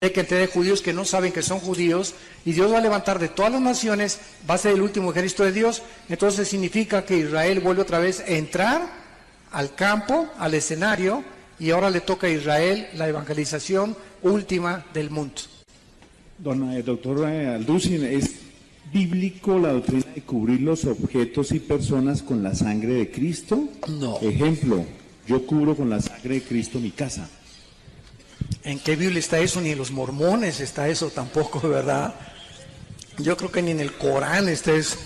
hay cantidad de judíos que no saben que son judíos, y Dios va a levantar de todas las naciones, va a ser el último ejército de Dios. Entonces significa que Israel vuelve otra vez a entrar al campo, al escenario, y ahora le toca a Israel la evangelización última del mundo. Doctor Alducin, ¿es bíblico la doctrina de cubrir los objetos y personas con la sangre de Cristo? No. Ejemplo, yo cubro con la sangre de Cristo mi casa. ¿En qué Biblia está eso? Ni en los mormones está eso tampoco, ¿verdad? Yo creo que ni en el Corán está eso.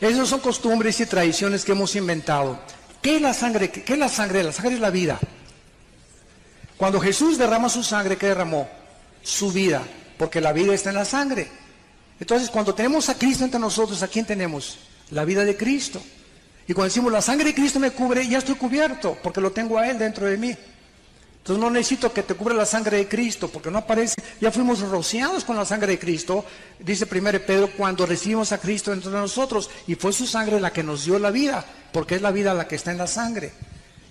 Esas son costumbres y tradiciones que hemos inventado. ¿Qué es la sangre? ¿Qué es la sangre? La sangre es la vida. Cuando Jesús derrama su sangre, ¿qué derramó? Su vida, porque la vida está en la sangre. Entonces, cuando tenemos a Cristo entre nosotros, ¿a quién tenemos? La vida de Cristo. Y cuando decimos, la sangre de Cristo me cubre, ya estoy cubierto, porque lo tengo a Él dentro de mí. Entonces no necesito que te cubra la sangre de Cristo, porque no aparece, ya fuimos rociados con la sangre de Cristo, dice 1 Pedro, cuando recibimos a Cristo dentro de nosotros, y fue su sangre la que nos dio la vida, porque es la vida la que está en la sangre.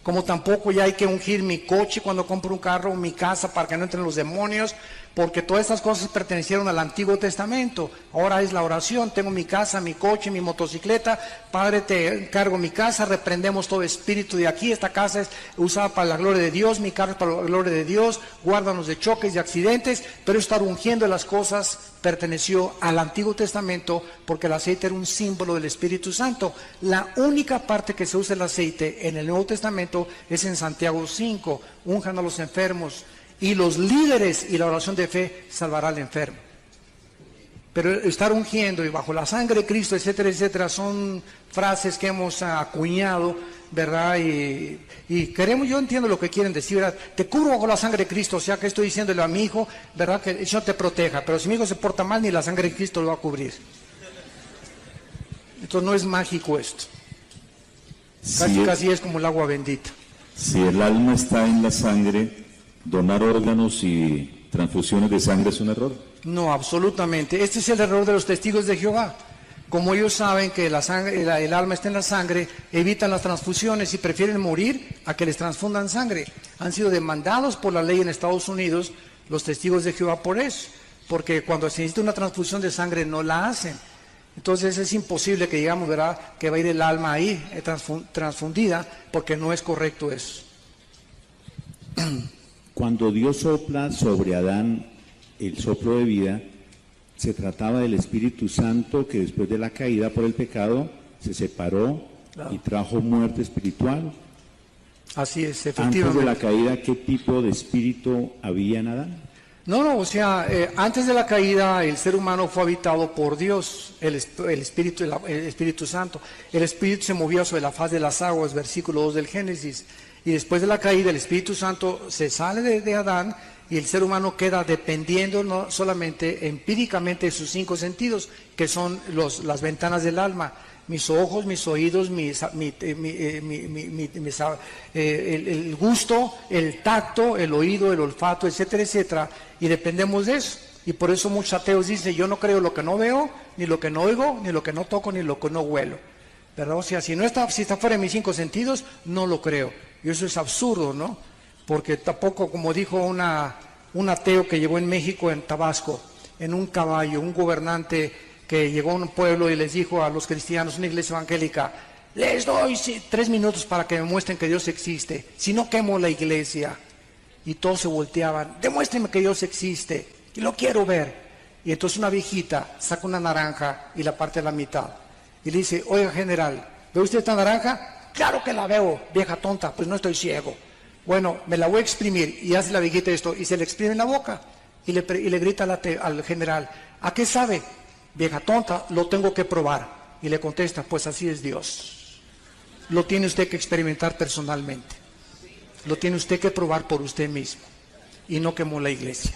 Como tampoco ya hay que ungir mi coche cuando compro un carro o mi casa para que no entren los demonios, porque todas estas cosas pertenecieron al Antiguo Testamento. Ahora es la oración, tengo mi casa, mi coche, mi motocicleta, Padre, te encargo mi casa, reprendemos todo espíritu de aquí, esta casa es usada para la gloria de Dios, mi carro es para la gloria de Dios, guárdanos de choques y accidentes, pero estar ungiendo las cosas perteneció al Antiguo Testamento, porque el aceite era un símbolo del Espíritu Santo. La única parte que se usa el aceite en el Nuevo Testamento es en Santiago 5, unjan a los enfermos, y los líderes y la oración de fe salvará al enfermo. Pero estar ungiendo y bajo la sangre de Cristo, etcétera, etcétera, son frases que hemos acuñado, ¿verdad? Y queremos, yo entiendo lo que quieren decir, ¿verdad? Te cubro bajo la sangre de Cristo, o sea que estoy diciéndole a mi hijo, ¿verdad? Que el Señor te proteja, pero si mi hijo se porta mal, ni la sangre de Cristo lo va a cubrir. Entonces no es mágico esto. Casi es como el agua bendita. Si el alma está en la sangre, donar órganos y transfusiones de sangre es un error. No, absolutamente. Este es el error de los testigos de Jehová. Como ellos saben que la sangre, el alma está en la sangre, evitan las transfusiones y prefieren morir a que les transfundan sangre. Han sido demandados por la ley en Estados Unidos los testigos de Jehová por eso, porque cuando se necesita una transfusión de sangre no la hacen. Entonces es imposible que digamos, ¿verdad?, que va a ir el alma ahí transfundida, porque no es correcto eso. Cuando Dios sopla sobre Adán el soplo de vida, se trataba del Espíritu Santo que después de la caída por el pecado se separó y trajo muerte espiritual. Así es, efectivamente. Antes de la caída, ¿qué tipo de espíritu había en Adán? No, o sea, antes de la caída el ser humano fue habitado por Dios, el Espíritu Santo. El Espíritu se movía sobre la faz de las aguas, versículo 2 del Génesis. Y después de la caída el Espíritu Santo se sale de Adán y el ser humano queda dependiendo no solamente empíricamente de sus 5 sentidos, que son las ventanas del alma. Mis ojos, mis oídos, el gusto, el tacto, el oído, el olfato, etcétera, etcétera, y dependemos de eso. Y por eso muchos ateos dicen, yo no creo lo que no veo, ni lo que no oigo, ni lo que no toco, ni lo que no huelo, ¿verdad? O sea, si está fuera de mis 5 sentidos, no lo creo. Y eso es absurdo, ¿no? Porque tampoco, como dijo un ateo que llegó en México, en Tabasco, en un caballo, un gobernante que llegó a un pueblo y les dijo a los cristianos, una iglesia evangélica, les doy 3 minutos para que me muestren que Dios existe, si no quemo la iglesia. Y todos se volteaban, demuéstrenme que Dios existe, y lo quiero ver. Y entonces una viejita saca una naranja y la parte a la mitad, y le dice, oiga general, ¿ve usted esta naranja? Claro que la veo, vieja tonta, pues no estoy ciego. Bueno, me la voy a exprimir, y hace la viejita esto, y se le exprime en la boca, y le grita al general, ¿a qué sabe? Vieja tonta, lo tengo que probar. Y le contesta, pues así es Dios. Lo tiene usted que experimentar personalmente. Lo tiene usted que probar por usted mismo. Y no quemó la iglesia.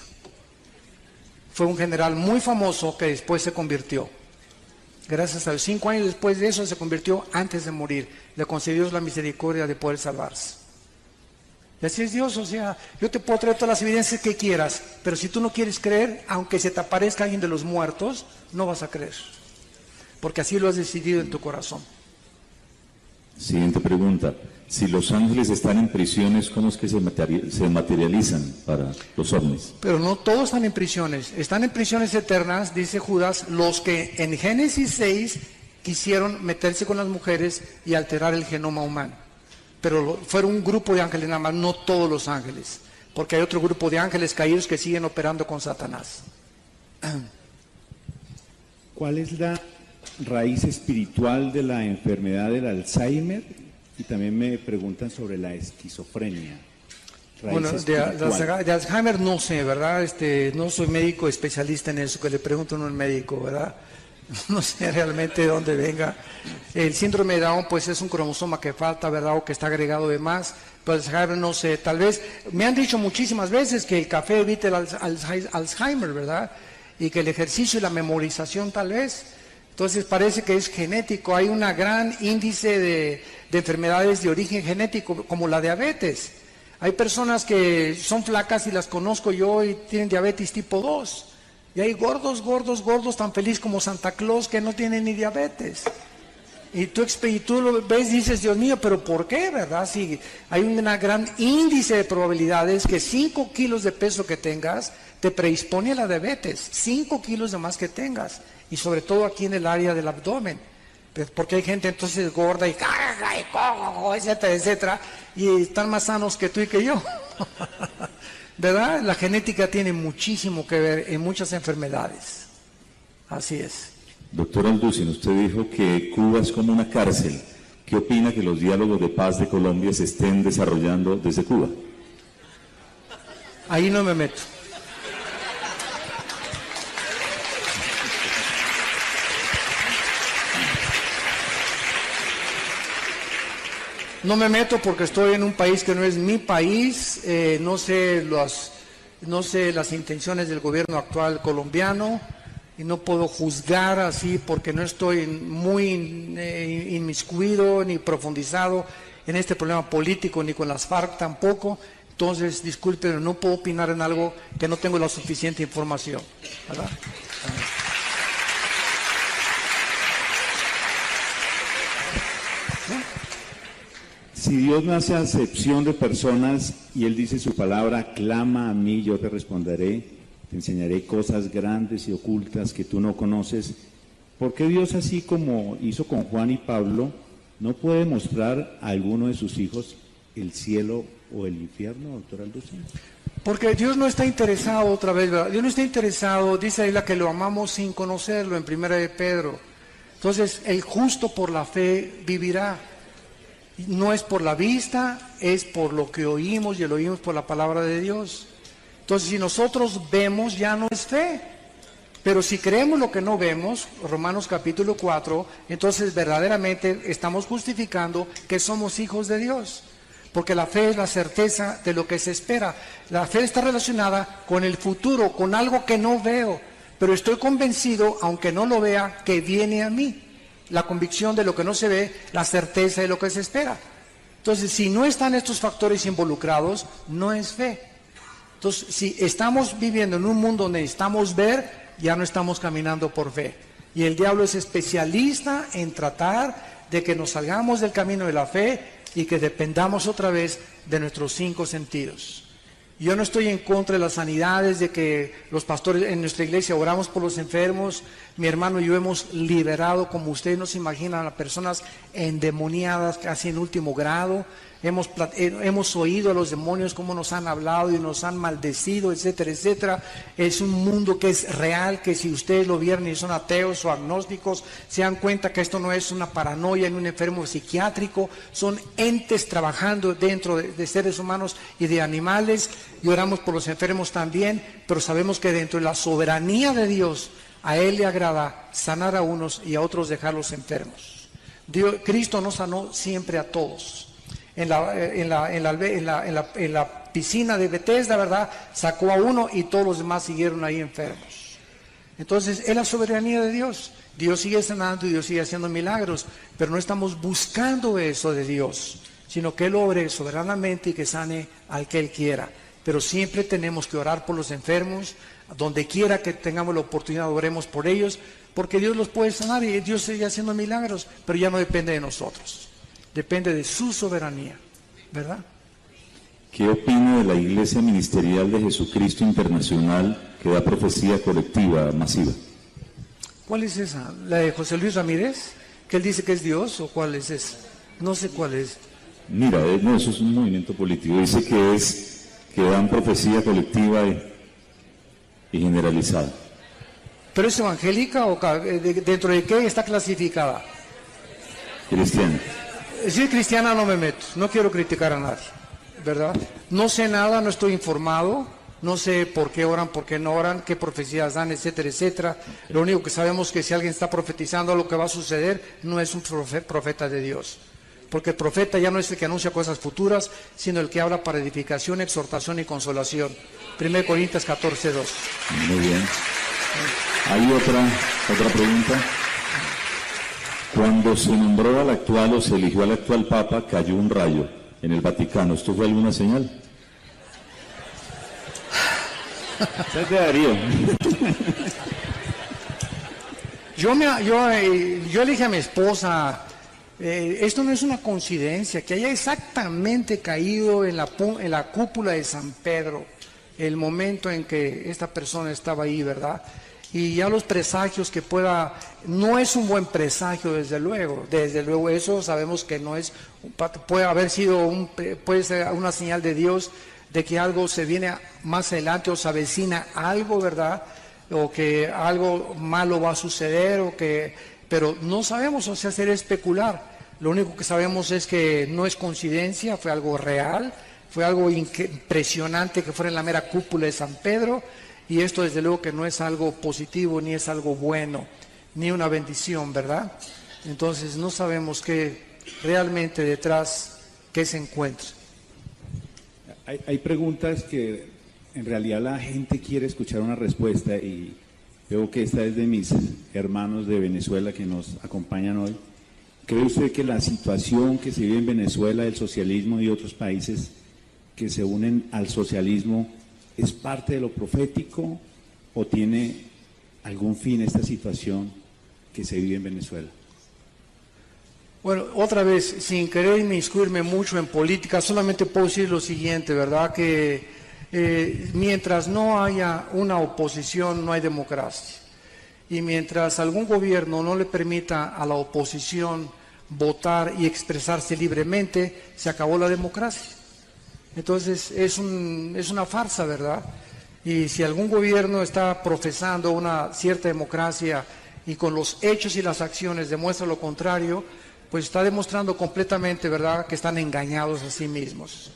Fue un general muy famoso que después se convirtió. Gracias a Dios, 5 años después de eso se convirtió antes de morir. Le concedió Dios la misericordia de poder salvarse. Y así es Dios, o sea, yo te puedo traer todas las evidencias que quieras, pero si tú no quieres creer, aunque se te aparezca alguien de los muertos, no vas a creer, porque así lo has decidido en tu corazón. Siguiente pregunta. Si los ángeles están en prisiones, ¿cómo es que se materializan para los ovnis? Pero no todos están en prisiones. Están en prisiones eternas, dice Judas, los que en Génesis 6 quisieron meterse con las mujeres y alterar el genoma humano. Pero fueron un grupo de ángeles nada más, no todos los ángeles. Porque hay otro grupo de ángeles caídos que siguen operando con Satanás. ¿Cuál es la raíz espiritual de la enfermedad del Alzheimer? Y también me preguntan sobre la esquizofrenia. Bueno, de Alzheimer no sé, ¿verdad? No soy médico especialista en eso, que le pregunto a un médico, ¿verdad? No sé realmente de dónde venga. El síndrome de Down, pues es un cromosoma que falta, ¿verdad? O que está agregado de más. Pero Alzheimer no sé, tal vez, me han dicho muchísimas veces que el café evita el Alzheimer, ¿verdad? Y que el ejercicio y la memorización tal vez. Entonces parece que es genético. Hay un gran índice de enfermedades de origen genético, como la diabetes. Hay personas que son flacas y las conozco yo y tienen diabetes tipo 2. Y hay gordos, tan feliz como Santa Claus que no tienen ni diabetes. Y tú lo ves y dices, Dios mío, ¿pero por qué, verdad? Si hay un gran índice de probabilidades que 5 kilos de peso que tengas te predispone a la diabetes, 5 kilos de más que tengas. Y sobre todo aquí en el área del abdomen, porque hay gente entonces gorda y etcétera, etcétera, y están más sanos que tú y que yo, ¿verdad? La genética tiene muchísimo que ver en muchas enfermedades, así es. Doctor Alducin, usted dijo que Cuba es como una cárcel. ¿Qué opina que los diálogos de paz de Colombia se estén desarrollando desde Cuba? Ahí no me meto. No me meto porque estoy en un país que no es mi país, no sé las intenciones del gobierno actual colombiano y no puedo juzgar así porque no estoy muy inmiscuido ni profundizado en este problema político ni con las FARC tampoco. Entonces, disculpen, no puedo opinar en algo que no tengo la suficiente información, ¿verdad? Si Dios no hace acepción de personas y Él dice su palabra, clama a mí, yo te responderé, te enseñaré cosas grandes y ocultas que tú no conoces, ¿por qué Dios, así como hizo con Juan y Pablo, no puede mostrar a alguno de sus hijos el cielo o el infierno, doctor Alducin? Porque Dios no está interesado, otra vez, ¿verdad? Dios no está interesado, dice ahí la que lo amamos sin conocerlo, en 1 de Pedro. Entonces, el justo por la fe vivirá. No es por la vista, es por lo que oímos y lo oímos por la palabra de Dios. Entonces, si nosotros vemos, ya no es fe. Pero si creemos lo que no vemos, Romanos capítulo 4, entonces verdaderamente estamos justificando que somos hijos de Dios. Porque la fe es la certeza de lo que se espera. La fe está relacionada con el futuro, con algo que no veo. Pero estoy convencido, aunque no lo vea, que viene a mí. La convicción de lo que no se ve, la certeza de lo que se espera. Entonces, si no están estos factores involucrados, no es fe. Entonces, si estamos viviendo en un mundo donde necesitamos ver, ya no estamos caminando por fe. Y el diablo es especialista en tratar de que nos salgamos del camino de la fe y que dependamos otra vez de nuestros 5 sentidos. Yo no estoy en contra de las sanidades, de que los pastores en nuestra iglesia oramos por los enfermos. Mi hermano y yo hemos liberado, como ustedes no se imaginan, a personas endemoniadas casi en último grado. Hemos oído a los demonios cómo nos han hablado y nos han maldecido, etcétera, etcétera. Es un mundo que es real, que si ustedes lo vieron y son ateos o agnósticos, se dan cuenta que esto no es una paranoia en un enfermo psiquiátrico, son entes trabajando dentro de seres humanos y de animales, y oramos por los enfermos también, pero sabemos que dentro de la soberanía de Dios, a Él le agrada sanar a unos y a otros dejarlos enfermos. Cristo no sanó siempre a todos. En la piscina de Bethesda, ¿verdad? Sacó a uno y todos los demás siguieron ahí enfermos. Entonces, es la soberanía de Dios. Dios sigue sanando y Dios sigue haciendo milagros, pero no estamos buscando eso de Dios, sino que Él obre soberanamente y que sane al que Él quiera. Pero siempre tenemos que orar por los enfermos, donde quiera que tengamos la oportunidad, oremos por ellos, porque Dios los puede sanar y Dios sigue haciendo milagros, pero ya no depende de nosotros. Depende de su soberanía. ¿verdad? ¿Qué opina de la Iglesia Ministerial de Jesucristo Internacional que da profecía colectiva masiva? ¿Cuál es esa? ¿La de José Luis Ramírez? ¿Que él dice que es Dios o cuál es esa? No sé cuál es. Mira, no, eso es un movimiento político. Dice que dan profecía colectiva y generalizada. ¿Pero es evangélica o dentro de qué está clasificada? Cristiana. Si es cristiana no me meto, no quiero criticar a nadie, ¿verdad? No sé nada, no estoy informado, no sé por qué oran, por qué no oran, qué profecías dan, etcétera, etcétera. Lo único que sabemos es que si alguien está profetizando lo que va a suceder, no es un profeta de Dios. Porque el profeta ya no es el que anuncia cosas futuras, sino el que habla para edificación, exhortación y consolación. 1 Corintios 14:2. Muy bien. ¿Hay otra pregunta? Cuando se nombró al actual o se eligió al actual Papa, cayó un rayo en el Vaticano. ¿Esto fue alguna señal? ¿Sabes de Darío? Yo elegí a mi esposa. Esto no es una coincidencia, que haya exactamente caído en la cúpula de San Pedro, el momento en que esta persona estaba ahí, ¿verdad? Y ya los presagios que no es un buen presagio desde luego eso sabemos que no es, puede ser una señal de Dios de que algo se viene más adelante o se avecina algo, ¿verdad? O que algo malo va a suceder pero no sabemos, o sea, sería especular. Lo único que sabemos es que no es coincidencia, fue algo real, fue algo impresionante que fuera en la mera cúpula de San Pedro, y esto desde luego que no es algo positivo, ni es algo bueno, ni una bendición, ¿verdad? Entonces no sabemos qué realmente detrás, qué se encuentra. Hay preguntas que en realidad la gente quiere escuchar una respuesta y veo que esta es de mis hermanos de Venezuela que nos acompañan hoy. ¿Cree usted que la situación que se vive en Venezuela, el socialismo y otros países que se unen al socialismo, es parte de lo profético o tiene algún fin esta situación que se vive en Venezuela? Bueno, otra vez, sin querer inmiscuirme mucho en política, solamente puedo decir lo siguiente, ¿verdad? Que mientras no haya una oposición, no hay democracia. Y mientras algún gobierno no le permita a la oposición votar y expresarse libremente, se acabó la democracia. Entonces es una farsa, ¿verdad? Y si algún gobierno está profesando una cierta democracia y con los hechos y las acciones demuestra lo contrario, pues está demostrando completamente, ¿verdad?, que están engañados a sí mismos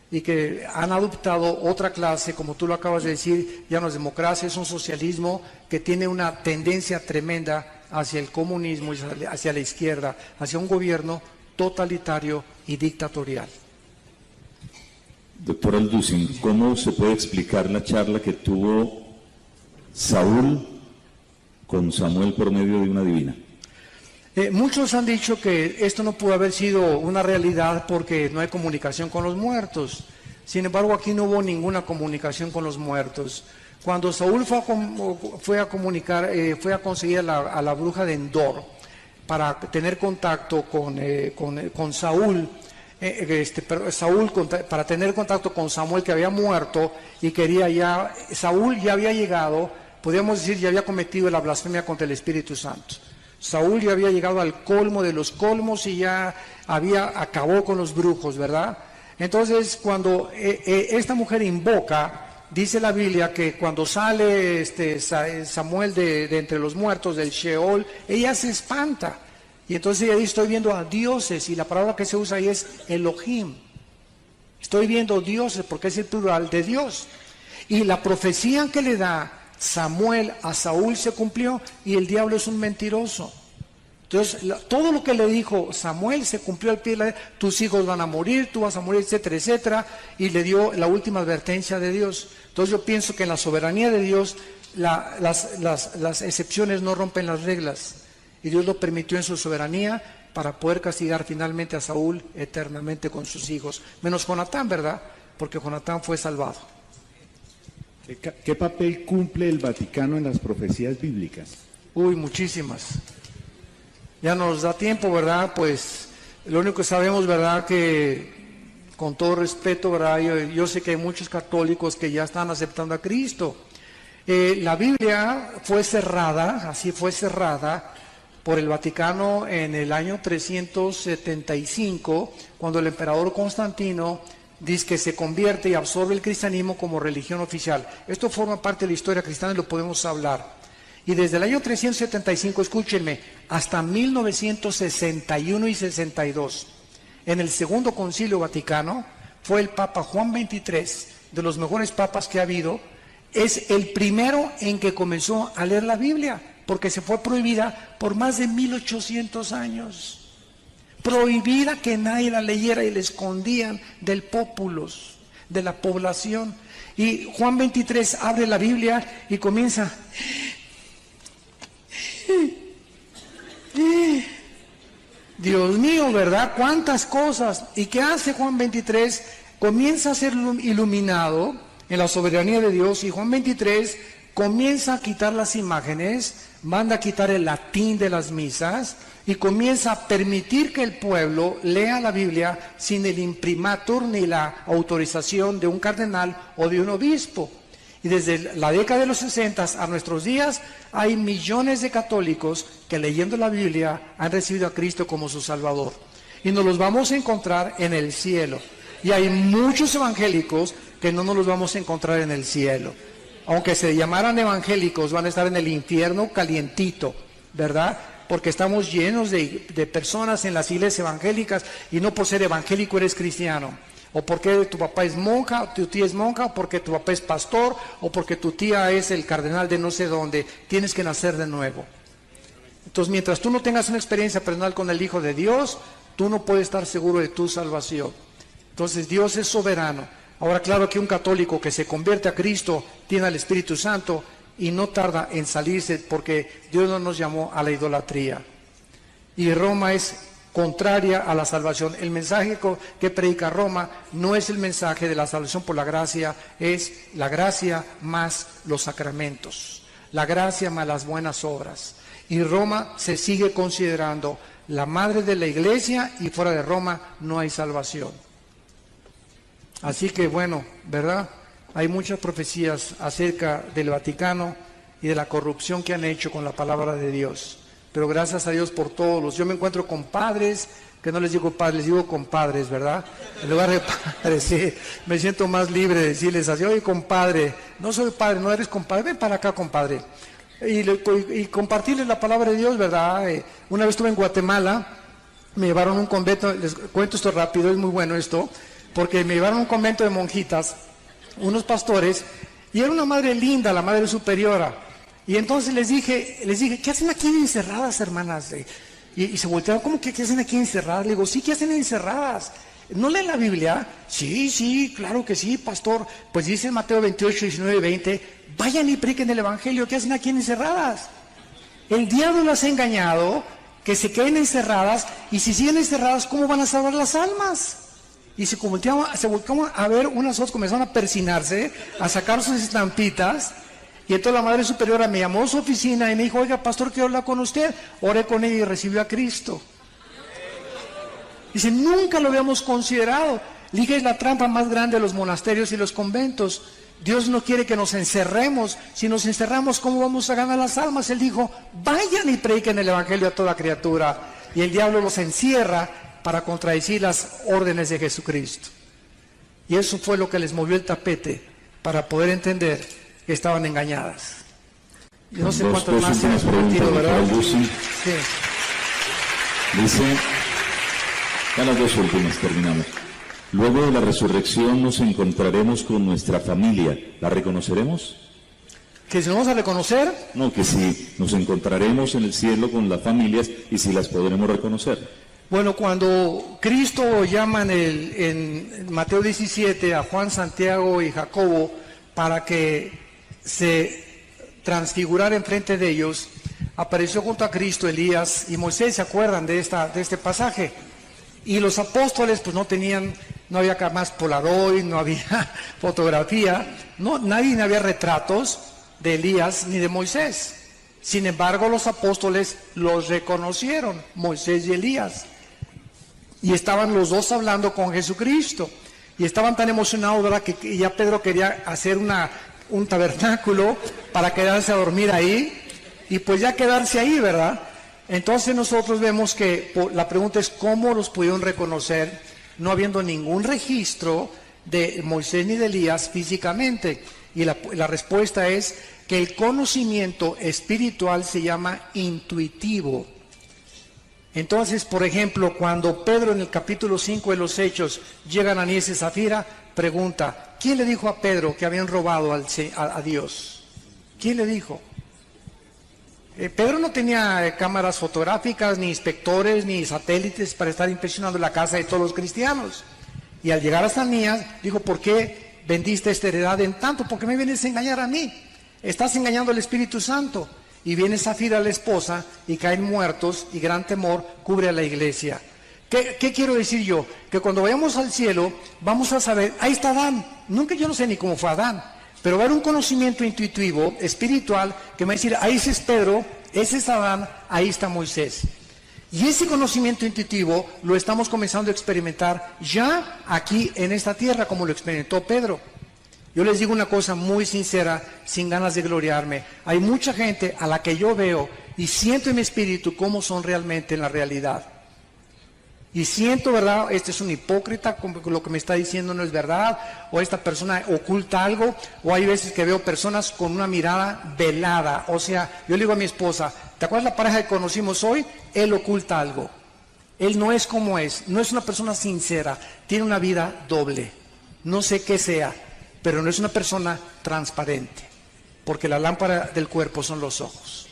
y que han adoptado otra clase, como tú lo acabas de decir, ya no es democracia, es un socialismo que tiene una tendencia tremenda hacia el comunismo y hacia la izquierda, hacia un gobierno totalitario y dictatorial. Doctor Alducin, ¿cómo se puede explicar la charla que tuvo Saúl con Samuel por medio de una divina? Muchos han dicho que esto no pudo haber sido una realidad porque no hay comunicación con los muertos. Sin embargo, aquí no hubo ninguna comunicación con los muertos. Cuando Saúl fue a conseguir a la bruja de Endor para tener contacto con Saúl, para tener contacto con Samuel, que había muerto y Saúl ya había llegado, podríamos decir, ya había cometido la blasfemia contra el Espíritu Santo. Saúl ya había llegado al colmo de los colmos y ya acabó con los brujos, ¿verdad? Entonces, cuando esta mujer invoca, dice la Biblia que cuando sale Samuel de entre los muertos del Sheol, ella se espanta. Y entonces ella dice, estoy viendo a dioses, y la palabra que se usa ahí es Elohim. Estoy viendo dioses porque es el plural de Dios. Y la profecía que le da Samuel a Saúl se cumplió, y el diablo es un mentiroso. Entonces, todo lo que le dijo Samuel se cumplió al pie de la letra. Tus hijos van a morir, tú vas a morir, etcétera, etcétera. Y le dio la última advertencia de Dios. Entonces yo pienso que en la soberanía de Dios las excepciones no rompen las reglas. Y Dios lo permitió en su soberanía para poder castigar finalmente a Saúl eternamente con sus hijos. Menos Jonatán, ¿verdad? Porque Jonatán fue salvado. ¿Qué papel cumple el Vaticano en las profecías bíblicas? Uy, muchísimas. Ya nos da tiempo, ¿verdad? Pues lo único que sabemos, ¿verdad? Que con todo respeto, ¿verdad? Yo sé que hay muchos católicos que ya están aceptando a Cristo. La Biblia fue cerrada, así fue cerrada por el Vaticano en el año 375, cuando el emperador Constantino dice que se convierte y absorbe el cristianismo como religión oficial. Esto forma parte de la historia cristiana y lo podemos hablar. Y desde el año 375, escúchenme, hasta 1961 y 62, en el Segundo Concilio Vaticano, fue el Papa Juan XXIII, de los mejores papas que ha habido, es el primero en que comenzó a leer la Biblia, porque se fue prohibida por más de 1800 años. Prohibida que nadie la leyera y la escondían del populus, de la población. Y Juan XXIII abre la Biblia y comienza... Dios mío, ¿verdad? ¿Cuántas cosas? ¿Y qué hace Juan XXIII? Comienza a ser iluminado en la soberanía de Dios, y Juan XXIII comienza a quitar las imágenes, manda a quitar el latín de las misas y comienza a permitir que el pueblo lea la Biblia sin el imprimatur ni la autorización de un cardenal o de un obispo. Y desde la década de los 60 a nuestros días hay millones de católicos que leyendo la Biblia han recibido a Cristo como su Salvador. Y nos los vamos a encontrar en el cielo. Y hay muchos evangélicos que no nos los vamos a encontrar en el cielo. Aunque se llamaran evangélicos, van a estar en el infierno calientito, ¿verdad? Porque estamos llenos de personas en las iglesias evangélicas, y no por ser evangélico eres cristiano. O porque tu papá es monja, o tu tía es monja, o porque tu papá es pastor, o porque tu tía es el cardenal de no sé dónde. Tienes que nacer de nuevo. Entonces, mientras tú no tengas una experiencia personal con el Hijo de Dios, tú no puedes estar seguro de tu salvación. Entonces, Dios es soberano. Ahora, claro que un católico que se convierte a Cristo tiene al Espíritu Santo y no tarda en salirse, porque Dios no nos llamó a la idolatría. Y Roma es contraria a la salvación. El mensaje que predica Roma no es el mensaje de la salvación por la gracia, es la gracia más los sacramentos, la gracia más las buenas obras. Y Roma se sigue considerando la madre de la iglesia, y fuera de Roma no hay salvación. Así que bueno, ¿verdad? Hay muchas profecías acerca del Vaticano y de la corrupción que han hecho con la palabra de Dios. Pero gracias a Dios por todos. Yo me encuentro con padres, que no les digo padres, les digo compadres, ¿verdad? En lugar de padres, sí, me siento más libre de decirles así: oye, compadre, no soy padre, no eres compadre, ven para acá, compadre. Y compartirles la palabra de Dios, ¿verdad? Una vez estuve en Guatemala, me llevaron a un convento, les cuento esto rápido, es muy bueno esto, porque me llevaron a un convento de monjitas, unos pastores, y era una madre linda, la madre superiora. Y entonces les dije, ¿qué hacen aquí encerradas, hermanas? Y se voltearon, ¿cómo que qué hacen aquí encerradas? Le digo, sí, ¿qué hacen encerradas? ¿No leen la Biblia? Sí, claro que sí, pastor. Pues dice en Mateo 28, 19 y 20, vayan y prediquen el Evangelio. ¿Qué hacen aquí encerradas? El diablo las ha engañado, que se queden encerradas, y si siguen encerradas, ¿cómo van a salvar las almas? Y se volteaban a ver, unas otras comenzaron a persinarse, a sacar sus estampitas. Y entonces la Madre Superiora me llamó a su oficina y me dijo, oiga, pastor, quiero hablar con usted. Oré con ella y recibió a Cristo. Dice, nunca lo habíamos considerado. Le dije, es la trampa más grande de los monasterios y los conventos. Dios no quiere que nos encerremos. Si nos encerramos, ¿cómo vamos a ganar las almas? Él dijo, vayan y prediquen el Evangelio a toda criatura. Y el diablo los encierra para contradecir las órdenes de Jesucristo. Y eso fue lo que les movió el tapete para poder entender que estaban engañadas. Yo no sé cuántos más se han prometido, ¿verdad? Sí. Dice, ya las dos últimas, terminamos. Luego de la resurrección nos encontraremos con nuestra familia. ¿La reconoceremos? ¿Que si nos vamos a reconocer? No, que si nos encontraremos en el cielo con las familias y si las podremos reconocer. Bueno, cuando Cristo llama en Mateo 17 a Juan, Santiago y Jacobo para que se transfigurara enfrente de ellos, apareció junto a Cristo Elías y Moisés. ¿Se acuerdan de este pasaje? Y los apóstoles pues no había más Polaroid, no había fotografía, nadie había retratos de Elías ni de Moisés. Sin embargo, los apóstoles los reconocieron, Moisés y Elías. Y estaban los dos hablando con Jesucristo. Y estaban tan emocionados, ¿verdad?, que ya Pedro quería hacer un tabernáculo para quedarse a dormir ahí y pues ya quedarse ahí, ¿verdad? Entonces nosotros vemos que la pregunta es cómo los pudieron reconocer no habiendo ningún registro de Moisés ni de Elías físicamente. Y la respuesta es que el conocimiento espiritual se llama intuitivo. Entonces, por ejemplo, cuando Pedro en el capítulo 5 de los Hechos llega a Ananías y Zafira, pregunta, ¿quién le dijo a Pedro que habían robado a Dios? ¿Quién le dijo? Pedro no tenía cámaras fotográficas, ni inspectores, ni satélites para estar inspeccionando la casa de todos los cristianos. Y al llegar a Ananías, dijo, ¿por qué vendiste esta heredad en tanto? ¿Por qué me vienes a engañar a mí? Estás engañando al Espíritu Santo. Y viene Zafira, la esposa, y caen muertos, y gran temor cubre a la iglesia. ¿Qué quiero decir yo? Que cuando vayamos al cielo, vamos a saber, ahí está Adán. Nunca, yo no sé ni cómo fue Adán, pero va a haber un conocimiento intuitivo, espiritual, que me va a decir, ahí es Pedro, ese es Adán, ahí está Moisés. Y ese conocimiento intuitivo lo estamos comenzando a experimentar ya aquí en esta tierra, como lo experimentó Pedro. Yo les digo una cosa muy sincera, sin ganas de gloriarme. Hay mucha gente a la que yo veo y siento en mi espíritu cómo son realmente en la realidad. Y siento, ¿verdad? Este es un hipócrita, lo que me está diciendo no es verdad, o esta persona oculta algo, o hay veces que veo personas con una mirada velada. O sea, yo le digo a mi esposa, ¿te acuerdas la pareja que conocimos hoy? Él oculta algo. Él no es como es, no es una persona sincera, tiene una vida doble. No sé qué sea, pero no es una persona transparente, porque la lámpara del cuerpo son los ojos.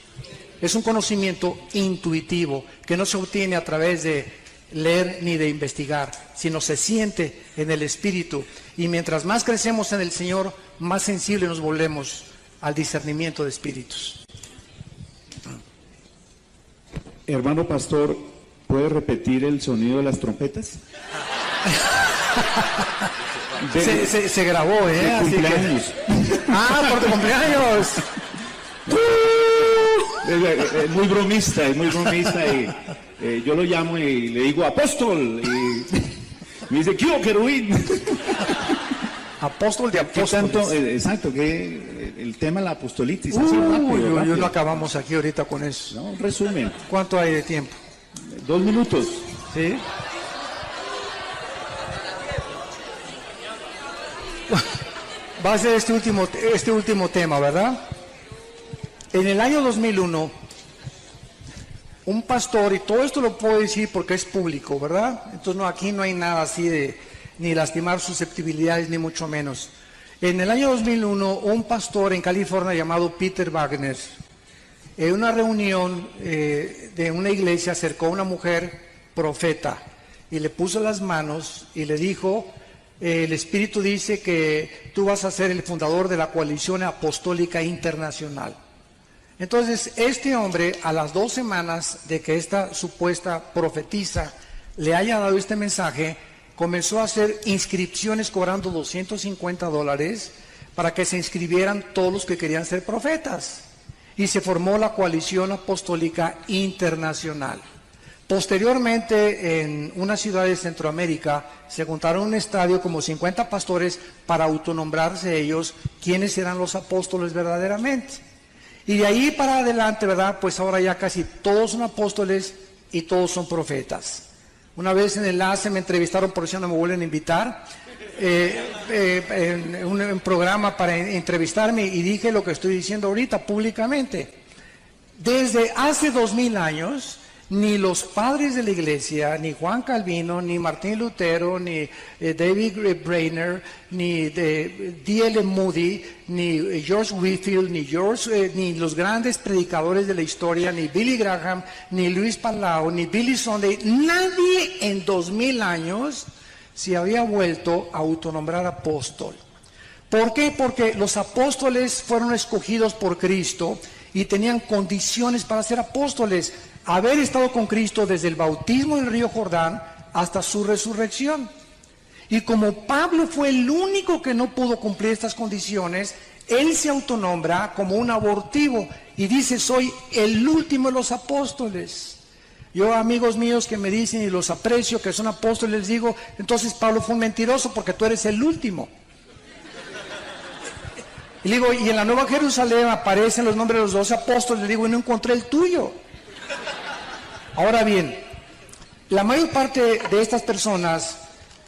Es un conocimiento intuitivo que no se obtiene a través de leer ni de investigar, sino se siente en el espíritu. Y mientras más crecemos en el Señor, más sensibles nos volvemos al discernimiento de espíritus. Hermano pastor, ¿puede repetir el sonido de las trompetas? Se grabó, ¿eh? De cumpleaños. Por tu cumpleaños. Es muy bromista y yo lo llamo y le digo apóstol y me dice ¿qué querubín? Apóstol de apóstoles. Exacto, que el tema de la apostolitis. Rápido. Yo no acabamos aquí ahorita con eso. No, un resumen. ¿Cuánto hay de tiempo? 2 minutos. ¿Sí? Va a ser este último tema, ¿verdad? En el año 2001, un pastor, y todo esto lo puedo decir porque es público, ¿verdad? Entonces aquí no hay nada así de ni lastimar susceptibilidades, ni mucho menos. En el año 2001, un pastor en California llamado Peter Wagner, en una reunión de una iglesia, acercó a una mujer profeta y le puso las manos y le dijo, el Espíritu dice que tú vas a ser el fundador de la Coalición Apostólica Internacional. Entonces, este hombre, a las 2 semanas de que esta supuesta profetisa le haya dado este mensaje, comenzó a hacer inscripciones cobrando $250 para que se inscribieran todos los que querían ser profetas. Y se formó la Coalición Apostólica Internacional. Posteriormente, en una ciudad de Centroamérica, se juntaron en un estadio como 50 pastores para autonombrarse ellos quiénes eran los apóstoles verdaderamente. Y de ahí para adelante, ¿verdad? Pues ahora ya casi todos son apóstoles y todos son profetas. Una vez en Enlace me entrevistaron, por eso no me vuelven a invitar, en un programa para entrevistarme y dije lo que estoy diciendo ahorita públicamente. Desde hace 2000 años, ni los padres de la iglesia, ni Juan Calvino, ni Martín Lutero, ni David Brainerd, ni D.L. Moody, ni George Whitefield, ni los grandes predicadores de la historia, ni Billy Graham, ni Luis Palau, ni Billy Sunday, nadie en 2000 años se había vuelto a autonombrar apóstol. ¿Por qué? Porque los apóstoles fueron escogidos por Cristo y tenían condiciones para ser apóstoles. Haber estado con Cristo desde el bautismo del río Jordán hasta su resurrección. Y como Pablo fue el único que no pudo cumplir estas condiciones, él se autonombra como un abortivo y dice, soy el último de los apóstoles. Yo a amigos míos que me dicen y los aprecio, que son apóstoles, les digo, entonces Pablo fue un mentiroso porque tú eres el último. Y digo, y en la Nueva Jerusalén aparecen los nombres de los 12 apóstoles, le digo, y no encontré el tuyo. Ahora bien, la mayor parte de estas personas,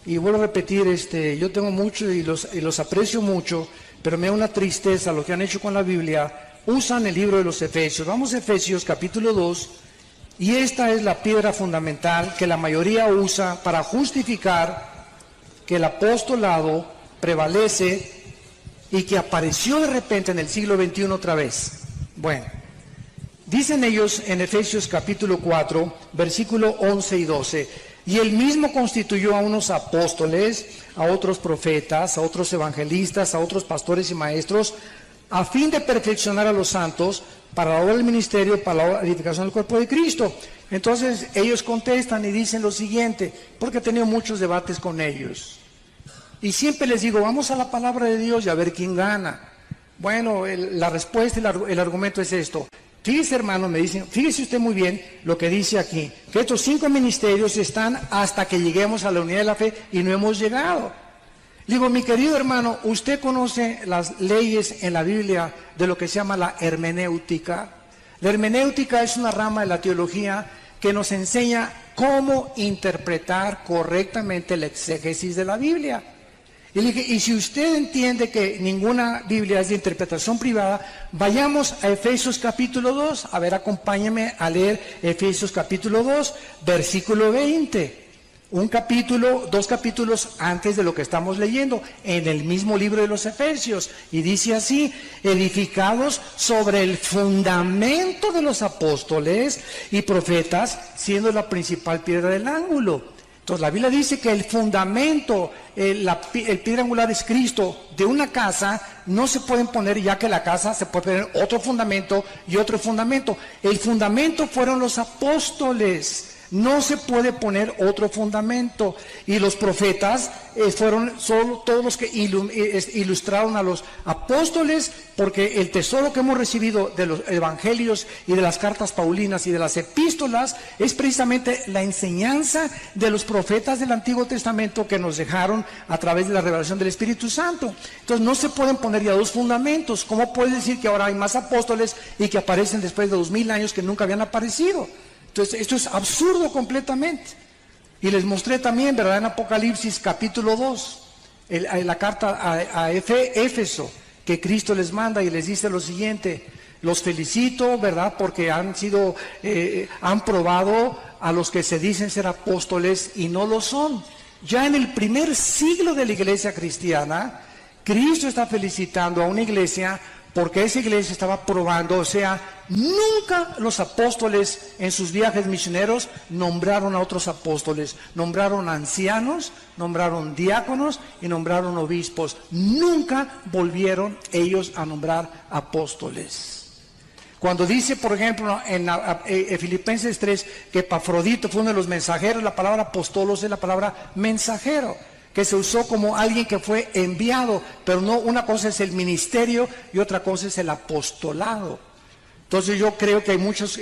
y vuelvo a repetir, yo tengo mucho y los aprecio mucho, pero me da una tristeza lo que han hecho con la Biblia, usan el libro de los Efesios. Vamos a Efesios capítulo 2, y esta es la piedra fundamental que la mayoría usa para justificar que el apostolado prevalece y que apareció de repente en el siglo XXI otra vez. Bueno, dicen ellos en Efesios capítulo 4, versículo 11 y 12, y él mismo constituyó a unos apóstoles, a otros profetas, a otros evangelistas, a otros pastores y maestros, a fin de perfeccionar a los santos para la obra del ministerio, para la edificación del cuerpo de Cristo. Entonces ellos contestan y dicen lo siguiente, porque he tenido muchos debates con ellos. Y siempre les digo, vamos a la palabra de Dios y a ver quién gana. Bueno, la respuesta y el argumento es esto. Fíjese, hermano, me dicen, fíjese usted muy bien lo que dice aquí, que estos 5 ministerios están hasta que lleguemos a la unidad de la fe y no hemos llegado. Digo, mi querido hermano, ¿usted conoce las leyes en la Biblia de lo que se llama la hermenéutica? La hermenéutica es una rama de la teología que nos enseña cómo interpretar correctamente el exégesis de la Biblia. Y le dije, y si usted entiende que ninguna Biblia es de interpretación privada, vayamos a Efesios capítulo 2. A ver, acompáñeme a leer Efesios capítulo 2, versículo 20. Un capítulo, 2 capítulos antes de lo que estamos leyendo, en el mismo libro de los Efesios. Y dice así, edificados sobre el fundamento de los apóstoles y profetas, siendo la principal piedra del ángulo. Entonces la Biblia dice que el fundamento, el piedra angular es Cristo. De una casa no se pueden poner, ya que la casa se puede poner otro fundamento y otro fundamento. El fundamento fueron los apóstoles. No se puede poner otro fundamento. Y los profetas fueron solo todos los que ilustraron a los apóstoles, porque el tesoro que hemos recibido de los evangelios y de las cartas paulinas y de las epístolas es precisamente la enseñanza de los profetas del Antiguo Testamento que nos dejaron a través de la revelación del Espíritu Santo. Entonces no se pueden poner ya 2 fundamentos. ¿Cómo puedes decir que ahora hay más apóstoles y que aparecen después de 2000 años que nunca habían aparecido? Entonces, esto es absurdo completamente. Y les mostré también, ¿verdad?, en Apocalipsis capítulo 2, la carta a Éfeso, que Cristo les manda y les dice lo siguiente: los felicito, ¿verdad?, porque han probado a los que se dicen ser apóstoles y no lo son. Ya en el primer siglo de la iglesia cristiana, Cristo está felicitando a una iglesia porque esa iglesia estaba probando, o sea, nunca los apóstoles en sus viajes misioneros nombraron a otros apóstoles, nombraron ancianos, nombraron diáconos y nombraron obispos. Nunca volvieron ellos a nombrar apóstoles. Cuando dice, por ejemplo, en Filipenses 3, que Epafrodito fue uno de los mensajeros, la palabra apostolos es la palabra mensajero, que se usó como alguien que fue enviado, pero no, una cosa es el ministerio y otra cosa es el apostolado. Entonces yo creo que hay muchos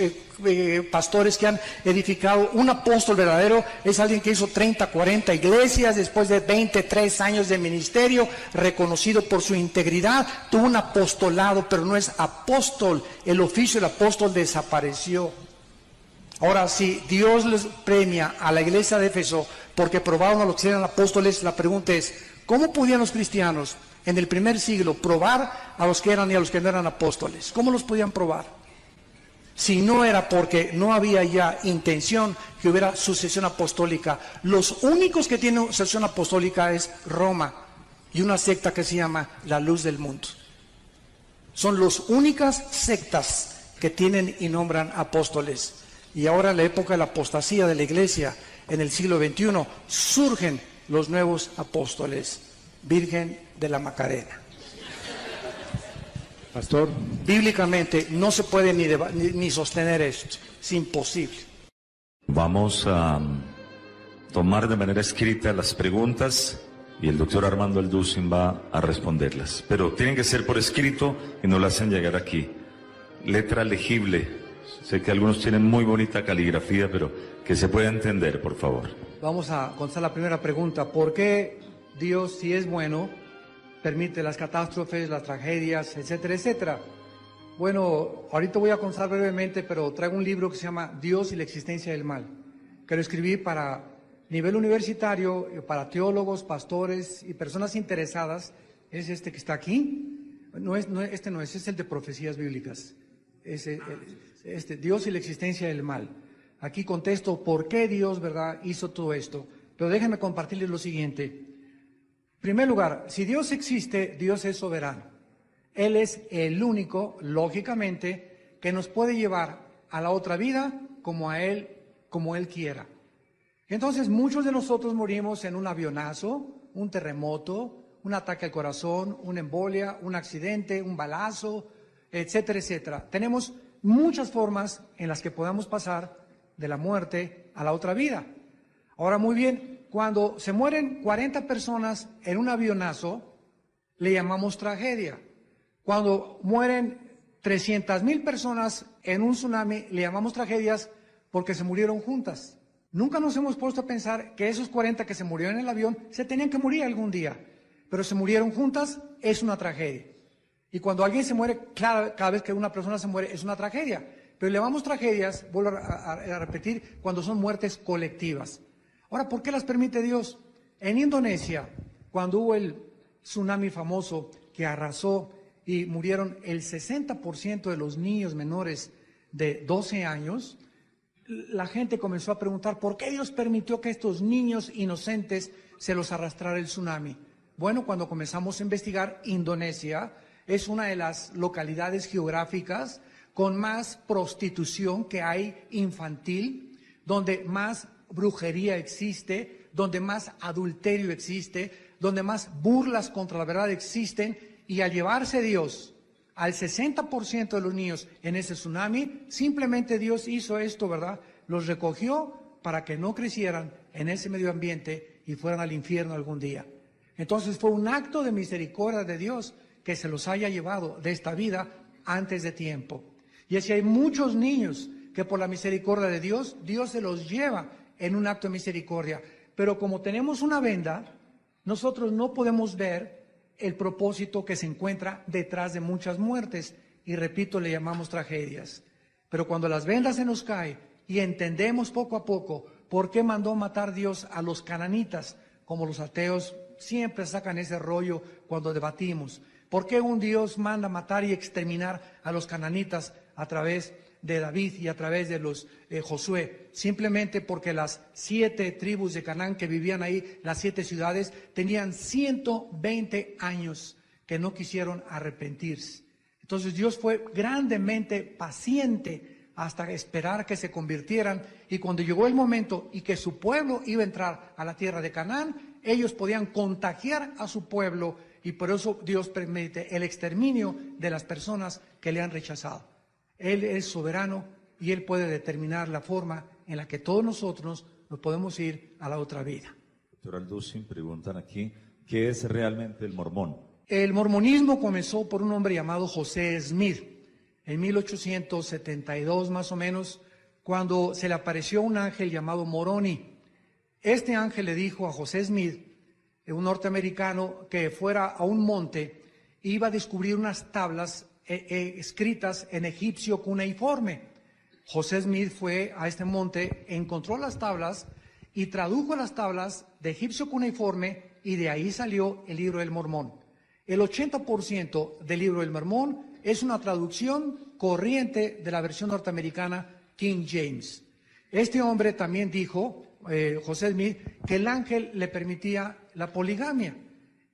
pastores que han edificado. Un apóstol verdadero es alguien que hizo 30, 40 iglesias después de 23 años de ministerio, reconocido por su integridad, tuvo un apostolado, pero no es apóstol. El oficio del apóstol desapareció. Ahora, si Dios les premia a la iglesia de Éfeso porque probaron a los que eran apóstoles, la pregunta es, ¿cómo podían los cristianos en el primer siglo probar a los que eran y a los que no eran apóstoles? ¿Cómo los podían probar? Si no era porque no había ya intención que hubiera sucesión apostólica. Los únicos que tienen sucesión apostólica es Roma y una secta que se llama la Luz del Mundo. Son las únicas sectas que tienen y nombran apóstoles. Y ahora en la época de la apostasía de la iglesia, en el siglo XXI, surgen los nuevos apóstoles. Virgen de la Macarena. Pastor. Bíblicamente no se puede ni sostener esto. Es imposible. Vamos a tomar de manera escrita las preguntas y el doctor Armando Alducin va a responderlas. Pero tienen que ser por escrito y nos las hacen llegar aquí. Letra legible, Sé que algunos tienen muy bonita caligrafía, pero que se pueda entender, por favor. Vamos a contestar la primera pregunta. ¿Por qué Dios, si es bueno, permite las catástrofes, las tragedias, etcétera, etcétera? Bueno, ahorita voy a contar brevemente, pero traigo un libro que se llama Dios y la existencia del mal, que lo escribí para nivel universitario, para teólogos, pastores y personas interesadas. Es este que está aquí. Este no es el de profecías bíblicas. Dios y la existencia del mal. Aquí contesto por qué Dios, ¿verdad?, hizo todo esto. Pero déjenme compartirles lo siguiente. En primer lugar, si Dios existe, Dios es soberano. Él es el único, lógicamente, que nos puede llevar a la otra vida como Él quiera. Entonces, muchos de nosotros morimos en un avionazo, un terremoto, un ataque al corazón, una embolia, un accidente, un balazo, etcétera, etcétera. Tenemos muchas formas en las que podamos pasar de la muerte a la otra vida. Ahora, muy bien, cuando se mueren 40 personas en un avionazo, le llamamos tragedia. Cuando mueren 300,000 personas en un tsunami, le llamamos tragedias porque se murieron juntas. Nunca nos hemos puesto a pensar que esos 40 que se murieron en el avión se tenían que morir algún día, pero se murieron juntas, es una tragedia. Y cuando alguien se muere, cada vez que una persona se muere, es una tragedia. Pero le llamamos tragedias, vuelvo a repetir, cuando son muertes colectivas. Ahora, ¿por qué las permite Dios? En Indonesia, cuando hubo el tsunami famoso que arrasó y murieron el 60% de los niños menores de 12 años, la gente comenzó a preguntar, ¿por qué Dios permitió que estos niños inocentes se los arrastrara el tsunami? Bueno, cuando comenzamos a investigar, Indonesia es una de las localidades geográficas con más prostitución que hay infantil, donde más brujería existe, donde más adulterio existe, donde más burlas contra la verdad existen, y al llevarse Dios al 60% de los niños en ese tsunami, simplemente Dios hizo esto, ¿verdad? Los recogió para que no crecieran en ese medio ambiente y fueran al infierno algún día. Entonces fue un acto de misericordia de Dios que se los haya llevado de esta vida antes de tiempo. Y así hay muchos niños que por la misericordia de Dios, Dios se los lleva en un acto de misericordia. Pero como tenemos una venda, nosotros no podemos ver el propósito que se encuentra detrás de muchas muertes. Y repito, le llamamos tragedias. Pero cuando las vendas se nos caen y entendemos poco a poco por qué mandó matar Dios a los cananitas, como los ateos siempre sacan ese rollo cuando debatimos. ¿Por qué un Dios manda matar y exterminar a los cananitas a través de David y a través de los Josué? Simplemente porque las 7 tribus de Canaán que vivían ahí, las 7 ciudades, tenían 120 años que no quisieron arrepentirse. Entonces Dios fue grandemente paciente hasta esperar que se convirtieran, y cuando llegó el momento y que su pueblo iba a entrar a la tierra de Canaán, ellos podían contagiar a su pueblo, y por eso Dios permite el exterminio de las personas que le han rechazado. Él es soberano y Él puede determinar la forma en la que todos nosotros nos podemos ir a la otra vida. Doctor Alducin, preguntan aquí, ¿qué es realmente el mormón? El mormonismo comenzó por un hombre llamado José Smith, en 1872 más o menos, cuando se le apareció un ángel llamado Moroni. Este ángel le dijo a José Smith, un norteamericano, que fuera a un monte e iba a descubrir unas tablas escritas en egipcio cuneiforme. José Smith fue a este monte, encontró las tablas y tradujo las tablas de egipcio cuneiforme, y de ahí salió el libro del Mormón. El 80% del libro del Mormón es una traducción corriente de la versión norteamericana King James. Este hombre también dijo, José Smith, que el ángel le permitía la poligamia.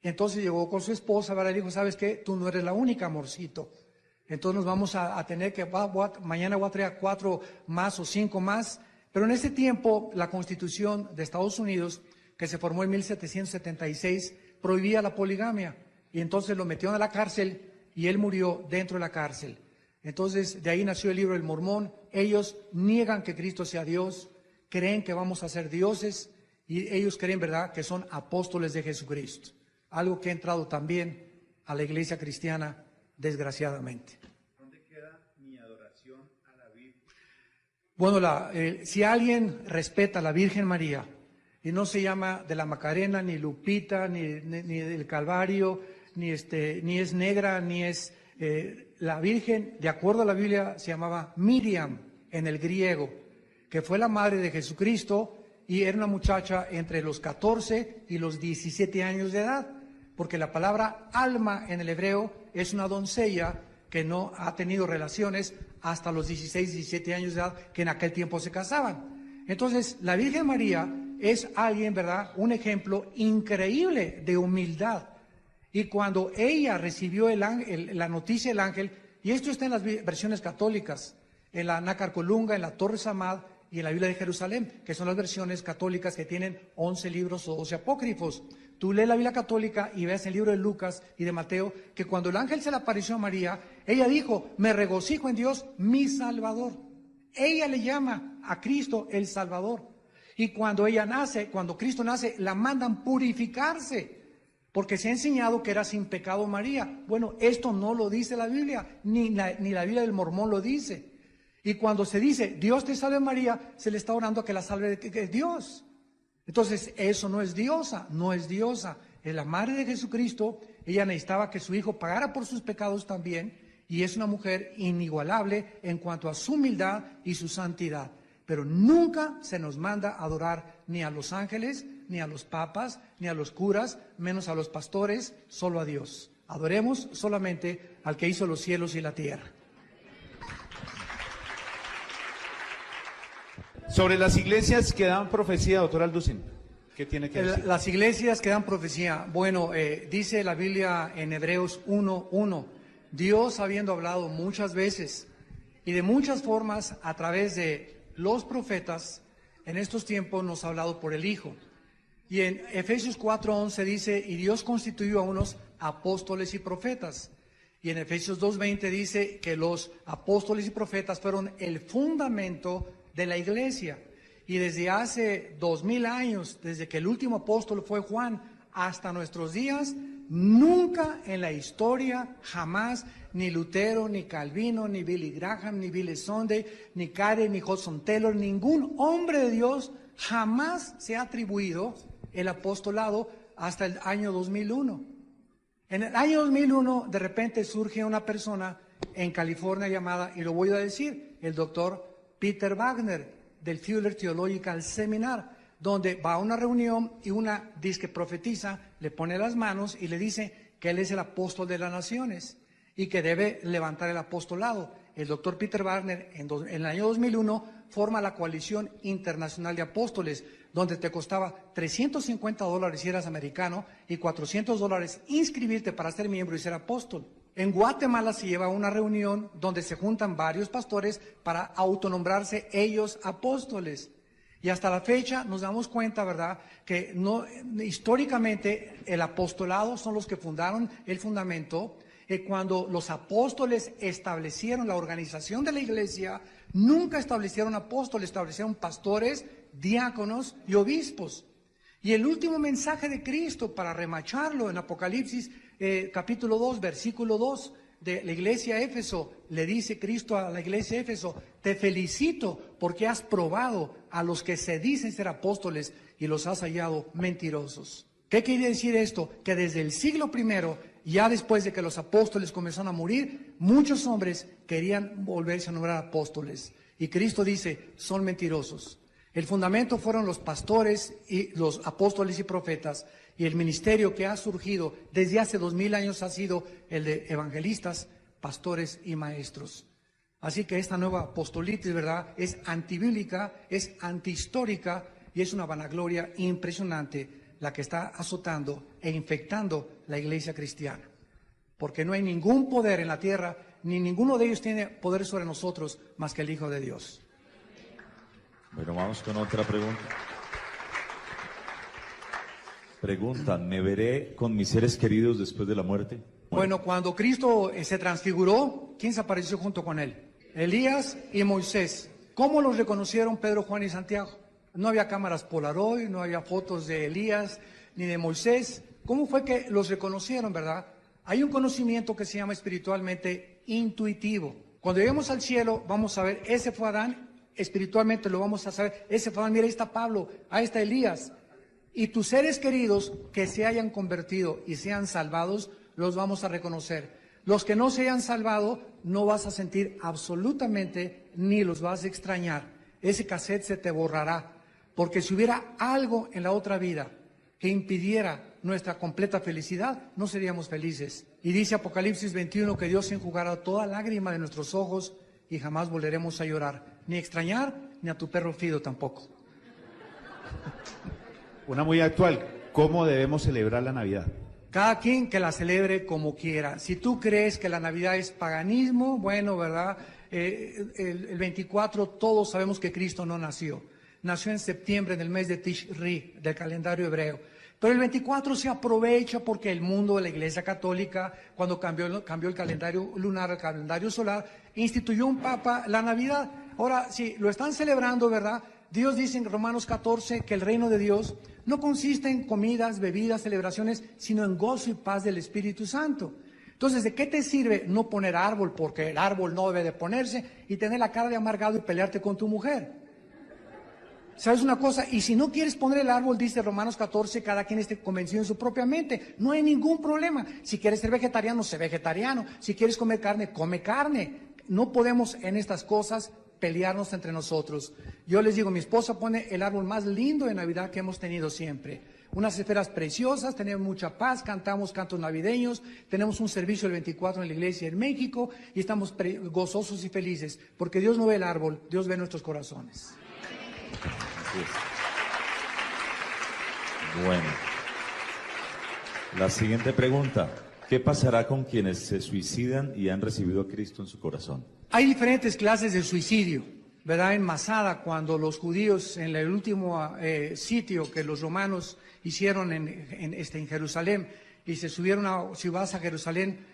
Entonces llegó con su esposa, ¿verdad? Le dijo, ¿sabes qué? Tú no eres la única, amorcito. Entonces nos vamos a tener que, mañana voy a traer 4 más o 5 más. Pero en ese tiempo, la Constitución de Estados Unidos, que se formó en 1776, prohibía la poligamia. Y entonces lo metieron a la cárcel y él murió dentro de la cárcel. Entonces de ahí nació el libro del Mormón. Ellos niegan que Cristo sea Dios, creen que vamos a ser dioses, y ellos creen, ¿verdad?, que son apóstoles de Jesucristo. Algo que ha entrado también a la iglesia cristiana, desgraciadamente. ¿Dónde queda mi adoración a Bueno, si alguien respeta a la Virgen María y no se llama de la Macarena, ni Lupita, ni del Calvario, ni es negra, ni es la Virgen, de acuerdo a la Biblia, se llamaba Miriam en el griego, que fue la madre de Jesucristo y era una muchacha entre los 14 y los 17 años de edad, porque la palabra alma en el hebreo es una doncella que no ha tenido relaciones hasta los 16, 17 años de edad, que en aquel tiempo se casaban. Entonces, la Virgen María es alguien, ¿verdad?, un ejemplo increíble de humildad. Y cuando ella recibió la noticia del ángel, y esto está en las versiones católicas, en la Nácar Colunga, en la Torre Samad y en la Biblia de Jerusalén, que son las versiones católicas que tienen 11 libros o 12 apócrifos. Tú lees la Biblia católica y ves el libro de Lucas y de Mateo, que cuando el ángel se le apareció a María, ella dijo, me regocijo en Dios, mi Salvador. Ella le llama a Cristo el Salvador. Y cuando ella nace, cuando Cristo nace, la mandan purificarse, porque se ha enseñado que era sin pecado María. Bueno, esto no lo dice la Biblia, ni la Biblia del Mormón lo dice. Y cuando se dice, Dios te salve María, se le está orando a que la salve de Dios. Entonces, eso no es diosa, no es diosa. Es la madre de Jesucristo, ella necesitaba que su hijo pagara por sus pecados también, y es una mujer inigualable en cuanto a su humildad y su santidad. Pero nunca se nos manda a adorar ni a los ángeles, ni a los papas, ni a los curas, menos a los pastores, solo a Dios. Adoremos solamente al que hizo los cielos y la tierra. Sobre las iglesias que dan profecía, doctor Alducin, ¿qué tiene que decir? Las iglesias que dan profecía, bueno, dice la Biblia en Hebreos 1:1, Dios habiendo hablado muchas veces y de muchas formas a través de los profetas, en estos tiempos nos ha hablado por el Hijo. Y en Efesios 4:11 dice, y Dios constituyó a unos apóstoles y profetas. Y en Efesios 2:20 dice que los apóstoles y profetas fueron el fundamento de la iglesia. Y desde hace 2000 años, desde que el último apóstol fue Juan, hasta nuestros días, nunca en la historia, jamás, ni Lutero, ni Calvino, ni Billy Graham, ni Billy Sunday, ni Karen, ni Hudson Taylor, ningún hombre de Dios jamás se ha atribuido el apostolado hasta el año 2001. En el año 2001, de repente surge una persona en California llamada, y lo voy a decir, el doctor Peter Wagner, del Fuller Theological Seminar, donde va a una reunión y una disque profetiza, le pone las manos y le dice que él es el apóstol de las naciones y que debe levantar el apostolado. El doctor Peter Wagner en el año 2001 forma la Coalición Internacional de Apóstoles, donde te costaba $350 si eras americano y $400 inscribirte para ser miembro y ser apóstol. En Guatemala se lleva una reunión donde se juntan varios pastores para autonombrarse ellos apóstoles. Y hasta la fecha nos damos cuenta, ¿verdad?, que no, históricamente el apostolado son los que fundaron el fundamento. Cuando los apóstoles establecieron la organización de la iglesia, nunca establecieron apóstoles, establecieron pastores, diáconos y obispos. Y el último mensaje de Cristo, para remacharlo en Apocalipsis capítulo 2, versículo 2, de la iglesia de Éfeso, le dice Cristo a la iglesia de Éfeso, te felicito porque has probado a los que se dicen ser apóstoles y los has hallado mentirosos. ¿Qué quiere decir esto? Que desde el siglo I, ya después de que los apóstoles comenzaron a morir, muchos hombres querían volverse a nombrar apóstoles. Y Cristo dice, son mentirosos. El fundamento fueron los pastores y los apóstoles y profetas, y el ministerio que ha surgido desde hace 2000 años ha sido el de evangelistas, pastores y maestros. Así que esta nueva apostolitis, ¿verdad?, es antibíblica, es antihistórica y es una vanagloria impresionante la que está azotando e infectando la iglesia cristiana. Porque no hay ningún poder en la tierra, ni ninguno de ellos tiene poder sobre nosotros más que el Hijo de Dios. Bueno, vamos con otra pregunta. Preguntan, ¿me veré con mis seres queridos después de la muerte? Bueno, cuando Cristo se transfiguró, ¿quién se apareció junto con él? Elías y Moisés. ¿Cómo los reconocieron Pedro, Juan y Santiago? No había cámaras Polaroid, no había fotos de Elías ni de Moisés. ¿Cómo fue que los reconocieron, verdad? Hay un conocimiento que se llama espiritualmente intuitivo. Cuando lleguemos al cielo, vamos a ver, ese fue Adán, espiritualmente lo vamos a saber, ese fue Adán, mira, ahí está Pablo, ahí está Elías. Y tus seres queridos que se hayan convertido y sean salvados, los vamos a reconocer. Los que no se hayan salvado, no vas a sentir absolutamente ni los vas a extrañar. Ese cassette se te borrará. Porque si hubiera algo en la otra vida que impidiera nuestra completa felicidad, no seríamos felices. Y dice Apocalipsis 21 que Dios enjugará toda lágrima de nuestros ojos y jamás volveremos a llorar, ni a extrañar, ni a tu perro Fido tampoco. Una muy actual, ¿cómo debemos celebrar la Navidad? Cada quien que la celebre como quiera. Si tú crees que la Navidad es paganismo, bueno, ¿verdad? El 24 todos sabemos que Cristo no nació. Nació en septiembre, en el mes de Tishri, del calendario hebreo. Pero el 24 se aprovecha porque el mundo de la Iglesia Católica, cuando cambió el calendario lunar al calendario solar, instituyó un papa la Navidad. Ahora, si lo están celebrando, ¿verdad? Dios dice en Romanos 14 que el reino de Dios no consiste en comidas, bebidas, celebraciones, sino en gozo y paz del Espíritu Santo. Entonces, ¿de qué te sirve no poner árbol? Porque el árbol no debe de ponerse y tener la cara de amargado y pelearte con tu mujer. ¿Sabes una cosa? Y si no quieres poner el árbol, dice Romanos 14, cada quien esté convencido en su propia mente. No hay ningún problema. Si quieres ser vegetariano, sé vegetariano. Si quieres comer carne, come carne. No podemos en estas cosas pelearnos entre nosotros. Yo les digo, mi esposa pone el árbol más lindo de Navidad que hemos tenido siempre. Unas esferas preciosas, tenemos mucha paz, cantamos cantos navideños, tenemos un servicio el 24 en la iglesia en México y estamos gozosos y felices, porque Dios no ve el árbol, Dios ve nuestros corazones. Bueno, la siguiente pregunta: ¿qué pasará con quienes se suicidan y han recibido a Cristo en su corazón? Hay diferentes clases de suicidio, ¿verdad? En Masada, cuando los judíos, en el último sitio que los romanos hicieron en Jerusalén, y se subieron, si vas a Jerusalén,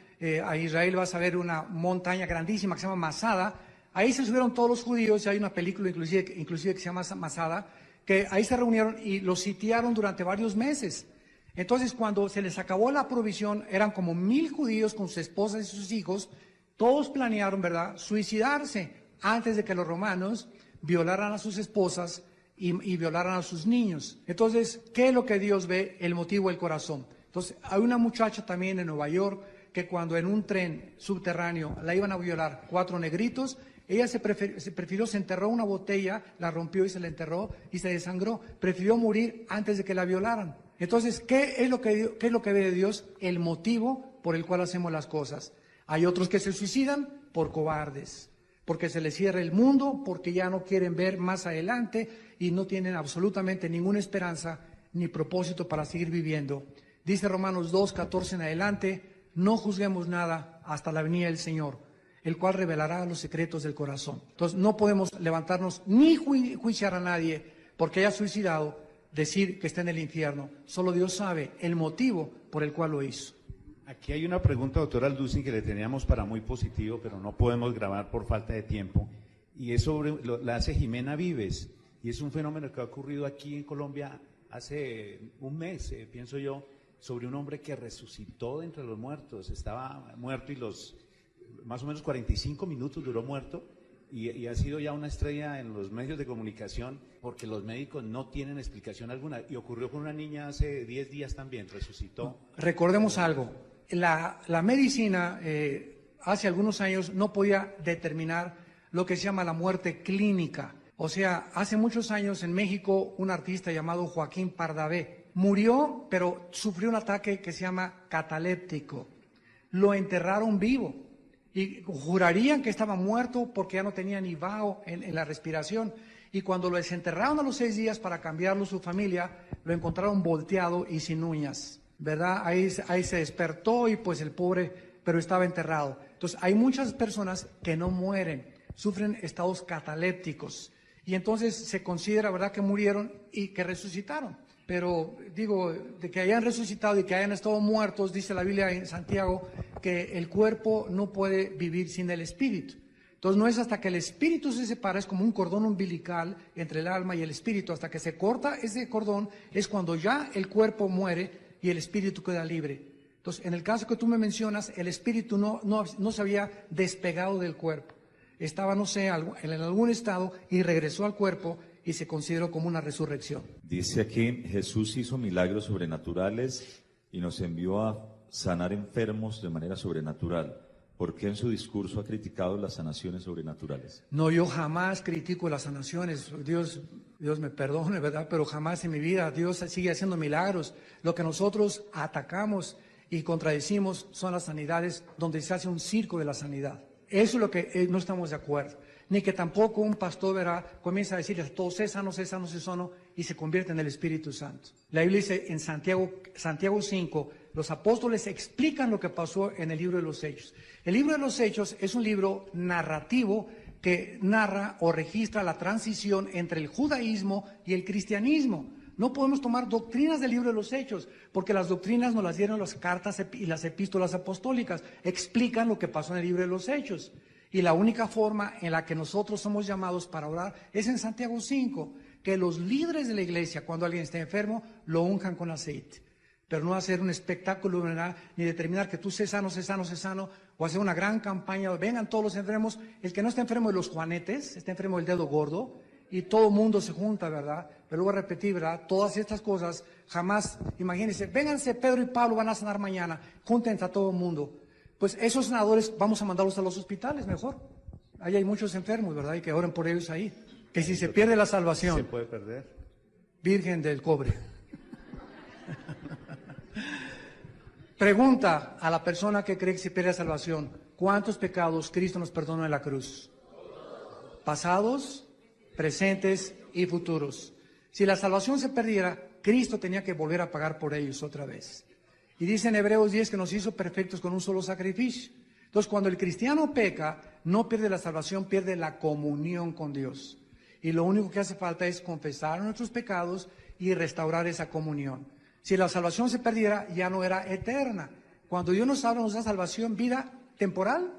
a Israel, vas a ver una montaña grandísima que se llama Masada. Ahí se subieron todos los judíos, y hay una película inclusive que se llama Masada, que ahí se reunieron y los sitiaron durante varios meses. Entonces, cuando se les acabó la provisión, eran como 1000 judíos con sus esposas y sus hijos, todos planearon, ¿verdad?, suicidarse antes de que los romanos violaran a sus esposas y violaran a sus niños. Entonces, ¿qué es lo que Dios ve? El motivo del corazón. Entonces, hay una muchacha también en Nueva York que cuando en un tren subterráneo la iban a violar 4 negritos, ella se enterró una botella, la rompió y se la enterró y se desangró. Prefirió morir antes de que la violaran. Entonces, ¿qué es lo que ve de Dios? El motivo por el cual hacemos las cosas. Hay otros que se suicidan por cobardes, porque se les cierra el mundo, porque ya no quieren ver más adelante y no tienen absolutamente ninguna esperanza ni propósito para seguir viviendo. Dice Romanos 2:14 en adelante: no juzguemos nada hasta la venida del Señor, el cual revelará los secretos del corazón. Entonces no podemos levantarnos ni juiciar a nadie porque haya suicidado, decir que está en el infierno. Solo Dios sabe el motivo por el cual lo hizo. Aquí hay una pregunta, doctor Alducin, que le teníamos para muy positivo, pero no podemos grabar por falta de tiempo. Y es la hace Jimena Vives. Y es un fenómeno que ha ocurrido aquí en Colombia hace un mes, pienso yo, sobre un hombre que resucitó de entre los muertos. Estaba muerto y más o menos 45 minutos duró muerto. Y ha sido ya una estrella en los medios de comunicación porque los médicos no tienen explicación alguna. Y ocurrió con una niña hace 10 días también, resucitó. Recordemos algo, la medicina hace algunos años no podía determinar lo que se llama la muerte clínica. O sea, hace muchos años en México un artista llamado Joaquín Pardavé murió, pero sufrió un ataque que se llama cataléptico. Lo enterraron vivo. Y jurarían que estaba muerto porque ya no tenía ni vaho en la respiración. Y cuando lo desenterraron a los 6 días para cambiarlo su familia, lo encontraron volteado y sin uñas, ¿verdad? Ahí se despertó y pues el pobre, pero estaba enterrado. Entonces hay muchas personas que no mueren, sufren estados catalépticos. Y entonces se considera, ¿verdad?, que murieron y que resucitaron. Pero digo, de que hayan resucitado y que hayan estado muertos, dice la Biblia en Santiago, que el cuerpo no puede vivir sin el espíritu. Entonces no es hasta que el espíritu se separa, es como un cordón umbilical entre el alma y el espíritu. Hasta que se corta ese cordón es cuando ya el cuerpo muere y el espíritu queda libre. Entonces, en el caso que tú me mencionas, el espíritu no se había despegado del cuerpo. estaba, no sé, en algún estado y regresó al cuerpo y se consideró como una resurrección. Dice aquí, Jesús hizo milagros sobrenaturales y nos envió a sanar enfermos de manera sobrenatural. ¿Por qué en su discurso ha criticado las sanaciones sobrenaturales? No, yo jamás critico las sanaciones, Dios me perdone, ¿verdad? Pero jamás en mi vida Dios sigue haciendo milagros. Lo que nosotros atacamos y contradecimos son las sanidades donde se hace un circo de la sanidad. Eso es lo que no estamos de acuerdo. Ni que tampoco un pastor, ¿verdad?, comienza a decirles todo sé sano, y se convierte en el Espíritu Santo. La Biblia dice en Santiago 5, los apóstoles explican lo que pasó en el libro de los Hechos. El libro de los Hechos es un libro narrativo que narra o registra la transición entre el judaísmo y el cristianismo. No podemos tomar doctrinas del libro de los Hechos, porque las doctrinas nos las dieron las cartas y las epístolas apostólicas. Explican lo que pasó en el libro de los Hechos. Y la única forma en la que nosotros somos llamados para orar es en Santiago 5, que los líderes de la iglesia, cuando alguien esté enfermo, lo unjan con aceite. Pero no hacer un espectáculo, ¿verdad?, ni determinar que tú sé sano, o hacer una gran campaña, vengan todos los enfermos, el que no está enfermo de los juanetes, está enfermo del dedo gordo, y todo el mundo se junta, ¿verdad? Pero luego a repetir, ¿verdad? Todas estas cosas, jamás, imagínense, vénganse, Pedro y Pablo van a sanar mañana, júntense a todo el mundo. Pues esos sanadores vamos a mandarlos a los hospitales mejor. Ahí hay muchos enfermos, ¿verdad? Y que oren por ellos ahí. Que si se pierde la salvación. ¿Se puede perder? Virgen del cobre. Pregunta a la persona que cree que se pierde la salvación: ¿cuántos pecados Cristo nos perdonó en la cruz? Pasados, presentes y futuros. Si la salvación se perdiera, Cristo tenía que volver a pagar por ellos otra vez. Y dice en Hebreos 10 que nos hizo perfectos con un solo sacrificio. Entonces, cuando el cristiano peca, no pierde la salvación, pierde la comunión con Dios. Y lo único que hace falta es confesar nuestros pecados y restaurar esa comunión. Si la salvación se perdiera, ya no era eterna. Cuando Dios nos habla, nos da salvación, vida temporal,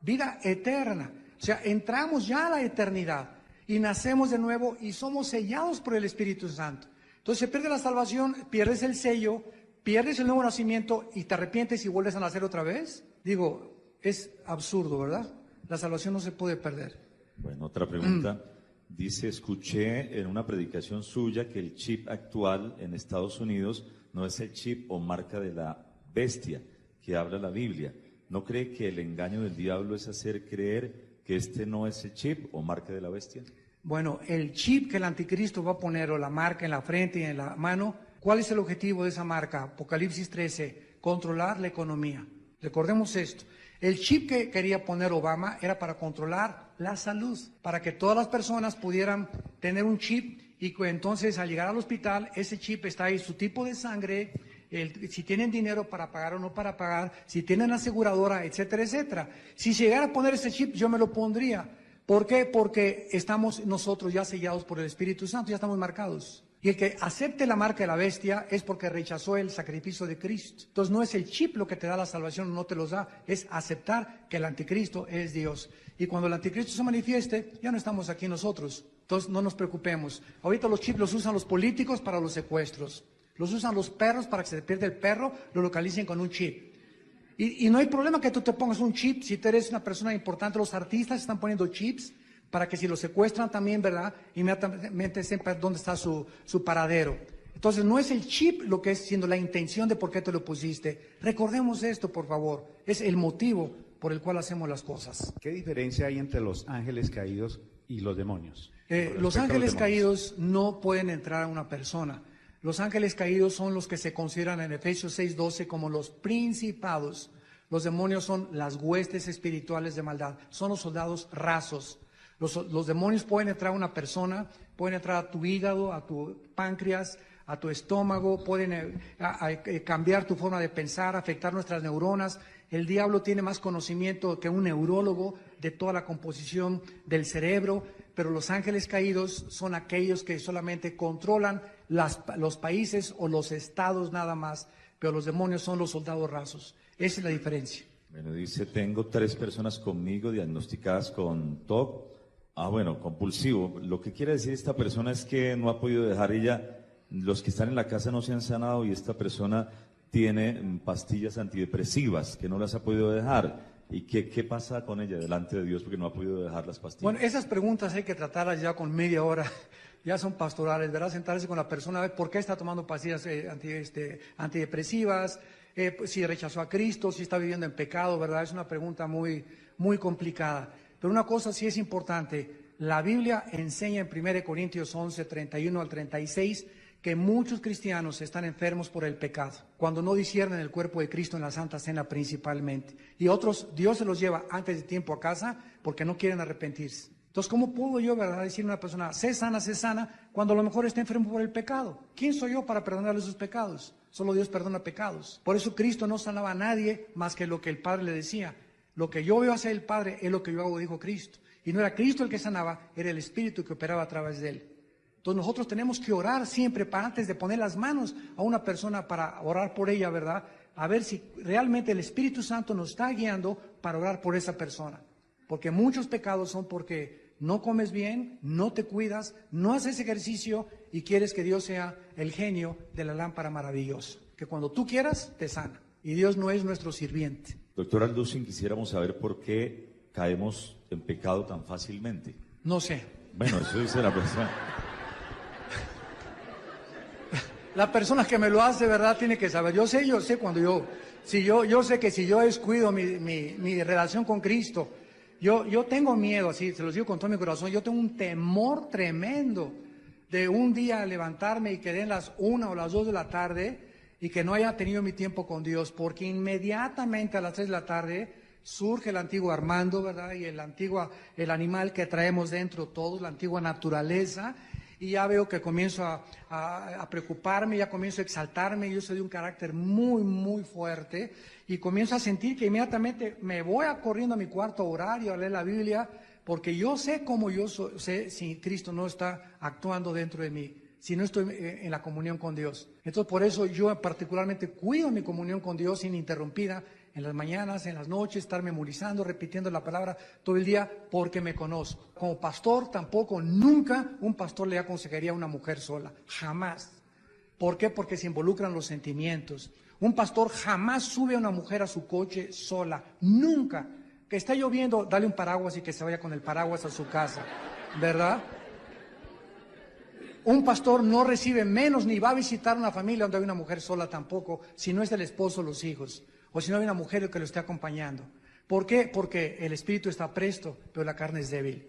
vida eterna. O sea, entramos ya a la eternidad y nacemos de nuevo y somos sellados por el Espíritu Santo. Entonces, se pierde la salvación, pierdes el sello, pierdes el nuevo nacimiento y te arrepientes y vuelves a nacer otra vez. Digo, es absurdo, ¿verdad? La salvación no se puede perder. Bueno, otra pregunta. Dice, escuché en una predicación suya que el chip actual en Estados Unidos no es el chip o marca de la bestia que habla la Biblia. ¿No cree que el engaño del diablo es hacer creer que este no es el chip o marca de la bestia? Bueno, el chip que el anticristo va a poner, o la marca en la frente y en la mano, ¿cuál es el objetivo de esa marca? Apocalipsis 13, controlar la economía. Recordemos esto. El chip que quería poner Obama era para controlar la salud, para que todas las personas pudieran tener un chip y que entonces al llegar al hospital, ese chip está ahí, su tipo de sangre, si tienen dinero para pagar o no para pagar, si tienen aseguradora, etcétera, etcétera. Si llegara a poner ese chip, yo me lo pondría. ¿Por qué? Porque estamos nosotros ya sellados por el Espíritu Santo, ya estamos marcados. Y el que acepte la marca de la bestia es porque rechazó el sacrificio de Cristo. Entonces no es el chip lo que te da la salvación, no te los da, es aceptar que el anticristo es Dios. Y cuando el anticristo se manifieste, ya no estamos aquí nosotros. Entonces no nos preocupemos. Ahorita los chips los usan los políticos para los secuestros. Los usan los perros para que se pierda el perro, lo localicen con un chip. Y no hay problema que tú te pongas un chip si tú eres una persona importante. Los artistas están poniendo chips para que si lo secuestran también, ¿verdad?, inmediatamente sepan dónde está su paradero. Entonces no es el chip lo que es, sino la intención de por qué te lo pusiste. Recordemos esto, por favor. Es el motivo por el cual hacemos las cosas. ¿Qué diferencia hay entre los ángeles caídos y los demonios? Los ángeles caídos no pueden entrar a una persona. Los ángeles caídos son los que se consideran en Efesios 6:12 como los principados. Los demonios son las huestes espirituales de maldad, son los soldados rasos. Los demonios pueden entrar a una persona, pueden entrar a tu hígado, a tu páncreas, a tu estómago, pueden cambiar tu forma de pensar, afectar nuestras neuronas. El diablo tiene más conocimiento que un neurólogo de toda la composición del cerebro, pero los ángeles caídos son aquellos que solamente controlan los países o los estados nada más, pero los demonios son los soldados rasos. Esa es la diferencia. Bueno, dice, tengo 3 personas conmigo diagnosticadas con TOC. Bueno, compulsivo. Lo que quiere decir esta persona es que no ha podido dejar los que están en la casa no se han sanado y esta persona tiene pastillas antidepresivas que no las ha podido dejar ¿Y qué pasa con ella delante de Dios porque no ha podido dejar las pastillas? Bueno, esas preguntas hay que tratarlas ya con media hora, ya son pastorales, ¿verdad? Sentarse con la persona, a ver por qué está tomando pastillas antidepresivas, pues, si rechazó a Cristo, si está viviendo en pecado, ¿verdad? Es una pregunta muy, muy complicada. Pero una cosa sí es importante, la Biblia enseña en 1 Corintios 11, 31 al 36, que muchos cristianos están enfermos por el pecado, cuando no disciernen el cuerpo de Cristo en la Santa Cena principalmente. Y otros, Dios se los lleva antes de tiempo a casa porque no quieren arrepentirse. Entonces, ¿cómo puedo yo, verdad, decirle a una persona, sé sana, cuando a lo mejor está enfermo por el pecado? ¿Quién soy yo para perdonarle sus pecados? Solo Dios perdona pecados. Por eso Cristo no sanaba a nadie más que lo que el Padre le decía. Lo que yo veo hacer el Padre es lo que yo hago, dijo Cristo. Y no era Cristo el que sanaba, era el Espíritu que operaba a través de él. Entonces nosotros tenemos que orar siempre para antes de poner las manos a una persona para orar por ella, ¿verdad? A ver si realmente el Espíritu Santo nos está guiando para orar por esa persona. Porque muchos pecados son porque no comes bien, no te cuidas, no haces ejercicio y quieres que Dios sea el genio de la lámpara maravillosa. Que cuando tú quieras, te sana. Y Dios no es nuestro sirviente. Doctor Alducin, quisiéramos saber por qué caemos en pecado tan fácilmente. No sé. Bueno, eso dice la persona. La persona que me lo hace, ¿verdad? Tiene que saber. Yo sé cuando yo sé que si yo descuido mi relación con Cristo, yo tengo miedo, así, se los digo con todo mi corazón, yo tengo un temor tremendo de un día levantarme y que den las 1 o las 2 de la tarde y que no haya tenido mi tiempo con Dios, porque inmediatamente a las 3 de la tarde surge el antiguo Armando, ¿verdad? Y el animal que traemos dentro todos, la antigua naturaleza. Y ya veo que comienzo a preocuparme, ya comienzo a exaltarme, yo soy de un carácter muy, muy fuerte, y comienzo a sentir que inmediatamente me voy corriendo a mi cuarto a orar y a leer la Biblia, porque yo sé cómo sé si Cristo no está actuando dentro de mí, si no estoy en la comunión con Dios. Entonces por eso yo particularmente cuido mi comunión con Dios ininterrumpida, en las mañanas, en las noches, estar memorizando, repitiendo la palabra todo el día, porque me conozco. Como pastor, tampoco, nunca un pastor le aconsejaría a una mujer sola, jamás. ¿Por qué? Porque se involucran los sentimientos. Un pastor jamás sube a una mujer a su coche sola, nunca. Que está lloviendo, dale un paraguas y que se vaya con el paraguas a su casa, ¿verdad? Un pastor no recibe menos ni va a visitar una familia donde hay una mujer sola tampoco, si no es el esposo o los hijos. O si no hay una mujer que lo esté acompañando. ¿Por qué? Porque el espíritu está presto, pero la carne es débil.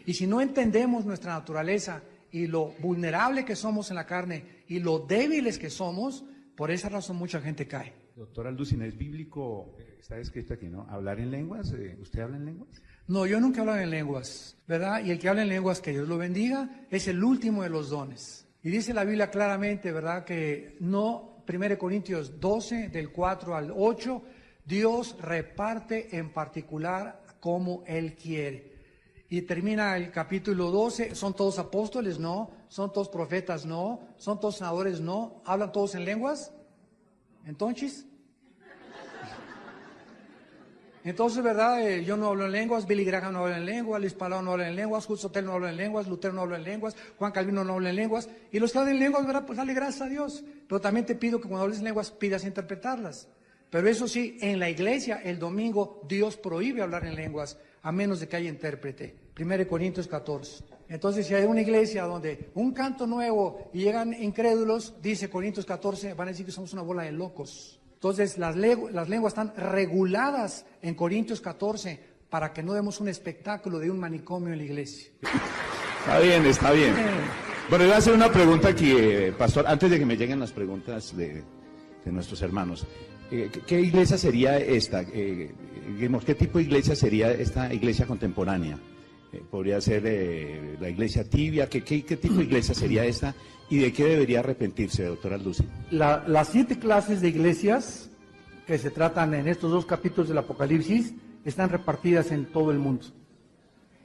Y si no entendemos nuestra naturaleza y lo vulnerable que somos en la carne y lo débiles que somos, por esa razón mucha gente cae. Doctor Alducin, ¿es bíblico, está escrito aquí, ¿no? ¿Hablar en lenguas? ¿Usted habla en lenguas? No, yo nunca he hablado en lenguas, ¿verdad? Y el que habla en lenguas, que Dios lo bendiga, es el último de los dones. Y dice la Biblia claramente, ¿verdad? Que no... 1 Corintios 12, del 4 al 8, Dios reparte en particular como Él quiere. Y termina el capítulo 12, ¿son todos apóstoles? No. ¿Son todos profetas? No. ¿Son todos senadores? No. ¿Hablan todos en lenguas? Entonces, ¿verdad? Yo no hablo en lenguas, Billy Graham no habla en lenguas, Luis Palau no habla en lenguas, Justo Hotel no habla en lenguas, Lutero no habla en lenguas, Juan Calvino no habla en lenguas, y los que hablan en lenguas, ¿verdad? Pues dale gracias a Dios. Pero también te pido que cuando hables en lenguas pidas interpretarlas. Pero eso sí, en la iglesia, el domingo, Dios prohíbe hablar en lenguas, a menos de que haya intérprete. 1 Corintios 14. Entonces, si hay una iglesia donde un canto nuevo y llegan incrédulos, dice Corintios 14, van a decir que somos una bola de locos. Entonces, las lenguas están reguladas en Corintios 14 para que no demos un espectáculo de un manicomio en la iglesia. Está bien, está bien. Bueno, voy a hacer una pregunta aquí, pastor, antes de que me lleguen las preguntas de nuestros hermanos. ¿Qué iglesia sería esta? ¿Qué tipo de iglesia sería esta iglesia contemporánea? ¿Podría ser la iglesia tibia? ¿Qué tipo de iglesia sería esta? ¿Y de qué debería arrepentirse, doctor Alducin? Las 7 clases de iglesias que se tratan en estos 2 capítulos del Apocalipsis están repartidas en todo el mundo.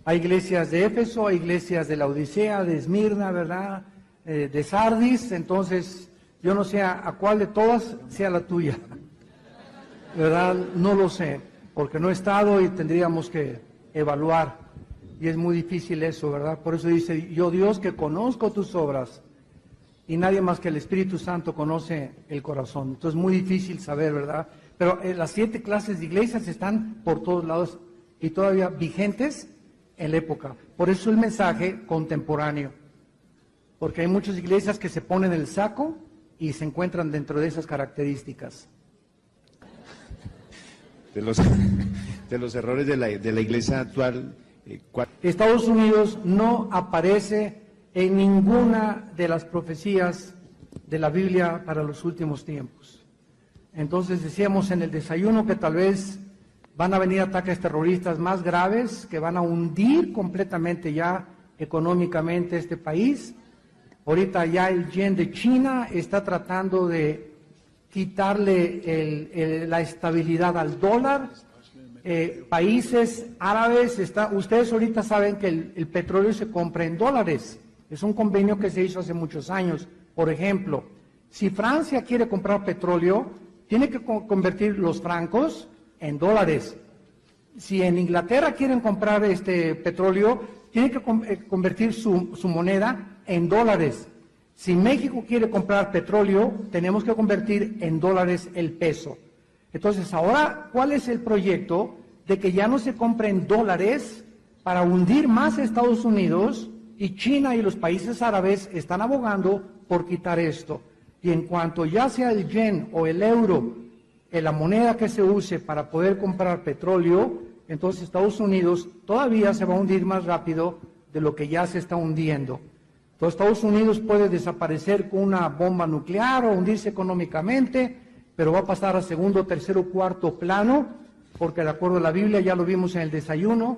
Hay iglesias de Éfeso, hay iglesias de la Odisea, de Esmirna, ¿verdad? De Sardis. Entonces, yo no sé a cuál de todas sea la tuya, ¿verdad? No lo sé, porque no he estado y tendríamos que evaluar. Y es muy difícil eso, ¿verdad? Por eso dice, yo Dios que conozco tus obras, y nadie más que el Espíritu Santo conoce el corazón. Entonces es muy difícil saber, ¿verdad? Pero las 7 clases de iglesias están por todos lados y todavía vigentes en la época. Por eso el mensaje contemporáneo. Porque hay muchas iglesias que se ponen el saco y se encuentran dentro de esas características. De los errores de la iglesia actual, Estados Unidos no aparece en ninguna de las profecías de la Biblia para los últimos tiempos. Entonces decíamos en el desayuno que tal vez van a venir ataques terroristas más graves que van a hundir completamente ya económicamente este país. Ahorita ya el yen de China está tratando de quitarle la estabilidad al dólar. Países árabes, ustedes ahorita saben que el petróleo se compra en dólares. Es un convenio que se hizo hace muchos años. Por ejemplo, si Francia quiere comprar petróleo, tiene que convertir los francos en dólares. Si en Inglaterra quieren comprar petróleo, tiene que convertir su moneda en dólares. Si México quiere comprar petróleo, tenemos que convertir en dólares el peso. Entonces, ahora, ¿cuál es el proyecto de que ya no se compren dólares para hundir más a Estados Unidos? Y China y los países árabes están abogando por quitar esto. Y en cuanto ya sea el yen o el euro, la moneda que se use para poder comprar petróleo, entonces Estados Unidos todavía se va a hundir más rápido de lo que ya se está hundiendo. Entonces Estados Unidos puede desaparecer con una bomba nuclear o hundirse económicamente, pero va a pasar a segundo, tercero, cuarto plano, porque de acuerdo a la Biblia, ya lo vimos en el desayuno,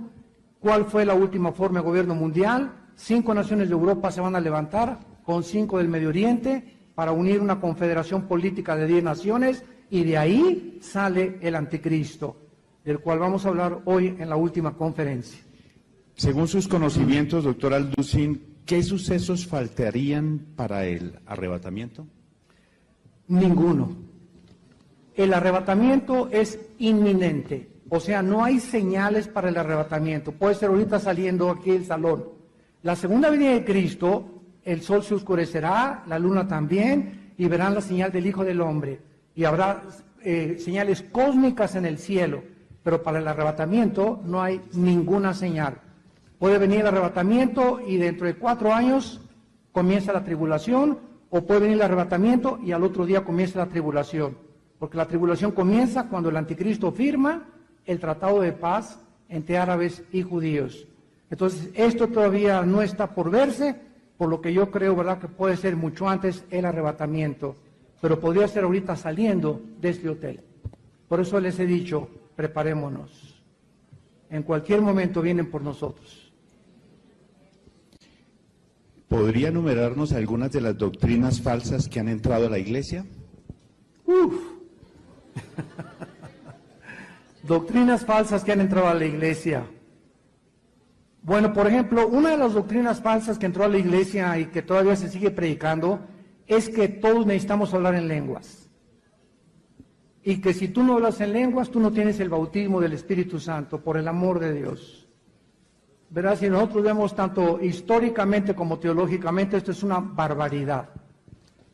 ¿cuál fue la última forma de gobierno mundial? 5 naciones de Europa se van a levantar con 5 del Medio Oriente para unir una confederación política de 10 naciones y de ahí sale el anticristo, del cual vamos a hablar hoy en la última conferencia. Según sus conocimientos, doctor Alducin, ¿qué sucesos faltarían para el arrebatamiento? Ninguno. El arrebatamiento es inminente, o sea, no hay señales para el arrebatamiento. Puede ser ahorita saliendo aquí del salón. La segunda venida de Cristo, el sol se oscurecerá, la luna también, y verán la señal del Hijo del Hombre. Y habrá señales cósmicas en el cielo, pero para el arrebatamiento no hay ninguna señal. Puede venir el arrebatamiento y dentro de 4 años comienza la tribulación, o puede venir el arrebatamiento y al otro día comienza la tribulación. Porque la tribulación comienza cuando el anticristo firma el tratado de paz entre árabes y judíos. Entonces, esto todavía no está por verse, por lo que yo creo, ¿verdad?, que puede ser mucho antes el arrebatamiento, pero podría ser ahorita saliendo de este hotel. Por eso les he dicho, preparémonos. En cualquier momento vienen por nosotros. ¿Podría enumerarnos algunas de las doctrinas falsas que han entrado a la iglesia? Doctrinas falsas que han entrado a la iglesia. Bueno, por ejemplo, una de las doctrinas falsas que entró a la iglesia y que todavía se sigue predicando es que todos necesitamos hablar en lenguas. Y que si tú no hablas en lenguas, tú no tienes el bautismo del Espíritu Santo, por el amor de Dios. Verás, si nosotros vemos tanto históricamente como teológicamente, esto es una barbaridad.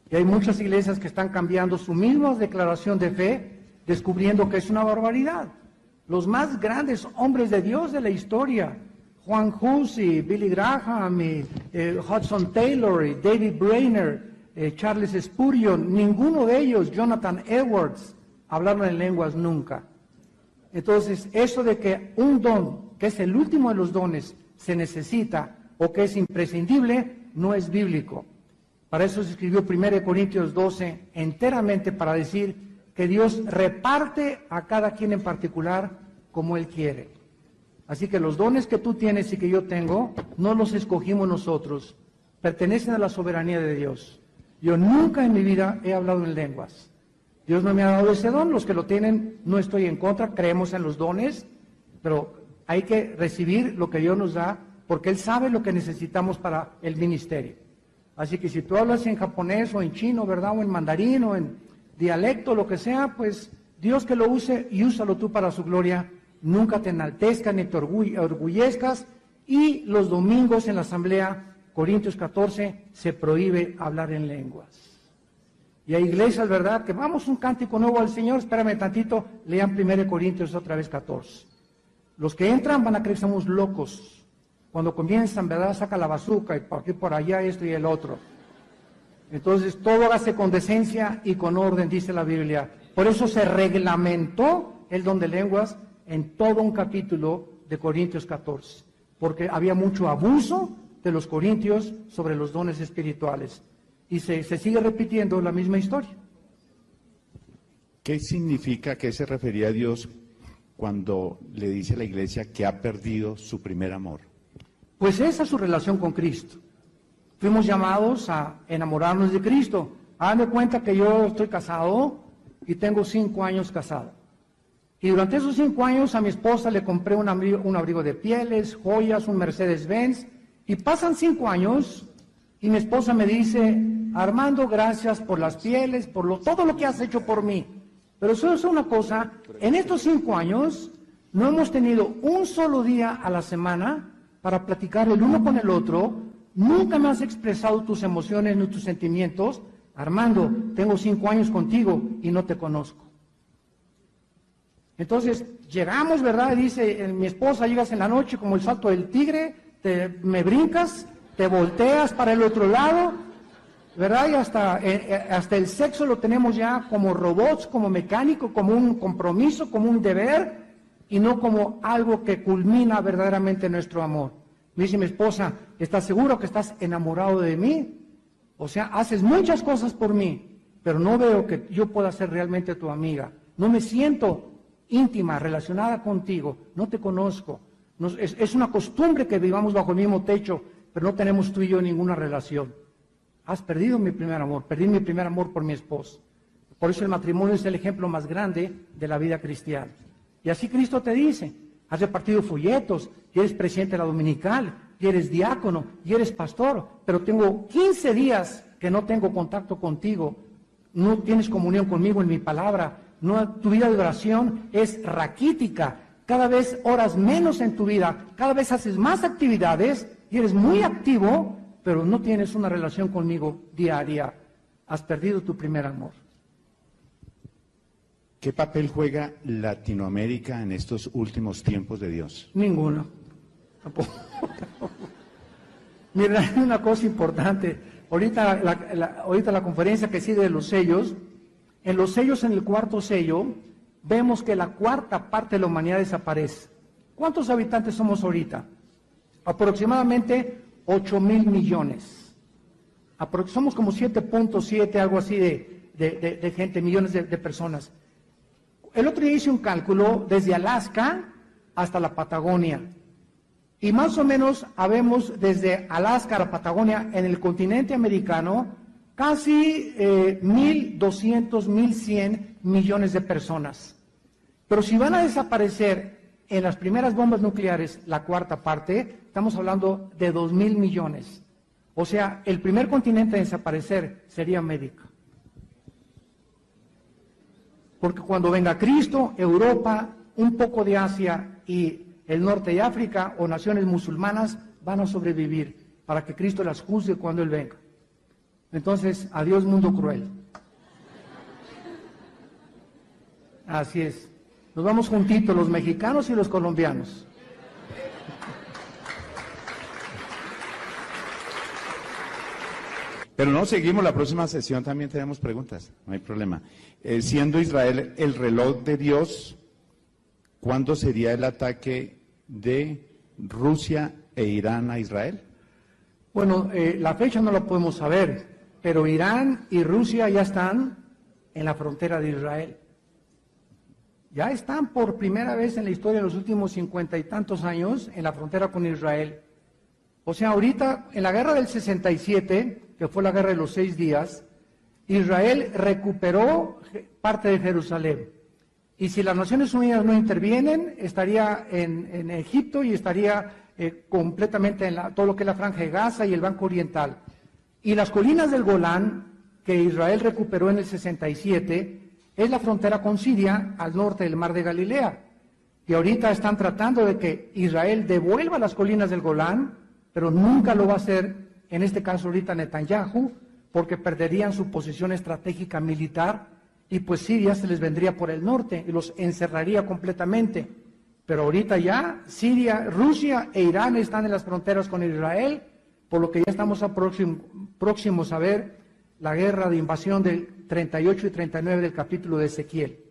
Y hay muchas iglesias que están cambiando su misma declaración de fe, descubriendo que es una barbaridad. Los más grandes hombres de Dios de la historia, Juan Hus y Billy Graham, y Hudson Taylor, y David Brainerd, Charles Spurgeon, ninguno de ellos, Jonathan Edwards, hablaron en lenguas nunca. Entonces, eso de que un don, que es el último de los dones, se necesita o que es imprescindible, no es bíblico. Para eso se escribió 1 Corintios 12 enteramente para decir que Dios reparte a cada quien en particular como Él quiere. Así que los dones que tú tienes y que yo tengo, no los escogimos nosotros, pertenecen a la soberanía de Dios. Yo nunca en mi vida he hablado en lenguas. Dios no me ha dado ese don, los que lo tienen no estoy en contra, creemos en los dones, pero hay que recibir lo que Dios nos da, porque Él sabe lo que necesitamos para el ministerio. Así que si tú hablas en japonés o en chino, ¿verdad?, o en mandarín o en dialecto, lo que sea, pues Dios que lo use y úsalo tú para su gloria. Nunca te enaltezcas ni te orgullezcas. Y los domingos en la asamblea, Corintios 14, se prohíbe hablar en lenguas. Y hay iglesias, ¿verdad?, que vamos un cántico nuevo al Señor, espérame tantito, lean 1 Corintios otra vez 14. Los que entran van a creer que somos locos. Cuando comienzan, ¿verdad?, saca la bazuca y por aquí, por allá, esto y el otro. Entonces, todo hágase con decencia y con orden, dice la Biblia. Por eso se reglamentó el don de lenguas en todo un capítulo de Corintios 14, porque había mucho abuso de los corintios sobre los dones espirituales. Y se sigue repitiendo la misma historia. ¿Qué significa, qué se refería a Dios cuando le dice a la iglesia que ha perdido su primer amor? Pues esa es su relación con Cristo. Fuimos llamados a enamorarnos de Cristo. Hagan de cuenta que yo estoy casado y tengo 5 años casado. Y durante esos 5 años a mi esposa le compré un abrigo de pieles, joyas, un Mercedes-Benz. Y pasan 5 años y mi esposa me dice: Armando, gracias por las pieles, por todo lo que has hecho por mí. Pero eso es una cosa, en estos 5 años no hemos tenido un solo día a la semana para platicar el uno con el otro. Nunca me has expresado tus emociones ni tus sentimientos. Armando, tengo 5 años contigo y no te conozco. Entonces llegamos, ¿verdad? Y dice mi esposa, llegas en la noche como el salto del tigre, me brincas, te volteas para el otro lado, ¿verdad? Y hasta el sexo lo tenemos ya como robots, como mecánico, como un compromiso, como un deber, y no como algo que culmina verdaderamente nuestro amor. Me dice mi esposa: ¿estás seguro que estás enamorado de mí? O sea, haces muchas cosas por mí, pero no veo que yo pueda ser realmente tu amiga. No me siento íntima, relacionada contigo, no te conozco. Es una costumbre que vivamos bajo el mismo techo, pero no tenemos tú y yo ninguna relación. Has perdido mi primer amor, perdí mi primer amor por mi esposa. Por eso el matrimonio es el ejemplo más grande de la vida cristiana. Y así Cristo te dice: has repartido folletos, y eres presidente de la dominical, y eres diácono, y eres pastor, pero tengo 15 días que no tengo contacto contigo, no tienes comunión conmigo en mi palabra, tu vida de oración es raquítica, cada vez oras menos en tu vida, cada vez haces más actividades, y eres muy activo, pero no tienes una relación conmigo diaria. Has perdido tu primer amor. ¿Qué papel juega Latinoamérica en estos últimos tiempos de Dios? Ninguno. Tampoco. Mira, hay una cosa importante. Ahorita la conferencia que sigue de los sellos, en los sellos, en el 4º sello, vemos que la 4ª parte de la humanidad desaparece. ¿Cuántos habitantes somos ahorita? Aproximadamente 8,000 millones. Somos como 7.7, algo así de gente, millones de personas. El otro día hice un cálculo desde Alaska hasta la Patagonia. Y más o menos habemos desde Alaska a la Patagonia en el continente americano casi 1.200, 1.100 millones de personas. Pero si van a desaparecer en las primeras bombas nucleares la 4ª parte, estamos hablando de 2,000 millones. O sea, el primer continente a desaparecer sería América. Porque cuando venga Cristo, Europa, un poco de Asia y el norte de África o naciones musulmanas van a sobrevivir para que Cristo las juzgue cuando Él venga. Entonces, adiós mundo cruel. Así es. Nos vamos juntitos, los mexicanos y los colombianos. Pero no, seguimos, la próxima sesión también tenemos preguntas, no hay problema. Siendo Israel el reloj de Dios, ¿cuándo sería el ataque de Rusia e Irán a Israel? Bueno, la fecha no la podemos saber, pero Irán y Rusia ya están en la frontera de Israel. Ya están por primera vez en la historia de los últimos 50 y tantos años en la frontera con Israel. O sea, ahorita, en la guerra del 67, que fue la guerra de los 6 días, Israel recuperó parte de Jerusalén. Y si las Naciones Unidas no intervienen, estaría en Egipto y estaría completamente en todo lo que es la Franja de Gaza y el Banco Oriental. Y las colinas del Golán, que Israel recuperó en el 67, es la frontera con Siria al norte del Mar de Galilea. Y ahorita están tratando de que Israel devuelva las colinas del Golán, pero nunca lo va a hacer, en este caso ahorita Netanyahu, porque perderían su posición estratégica militar y pues Siria se les vendría por el norte y los encerraría completamente. Pero ahorita ya Siria, Rusia e Irán están en las fronteras con Israel, por lo que ya estamos próximos a ver la guerra de invasión del 38 y 39 del capítulo de Ezequiel.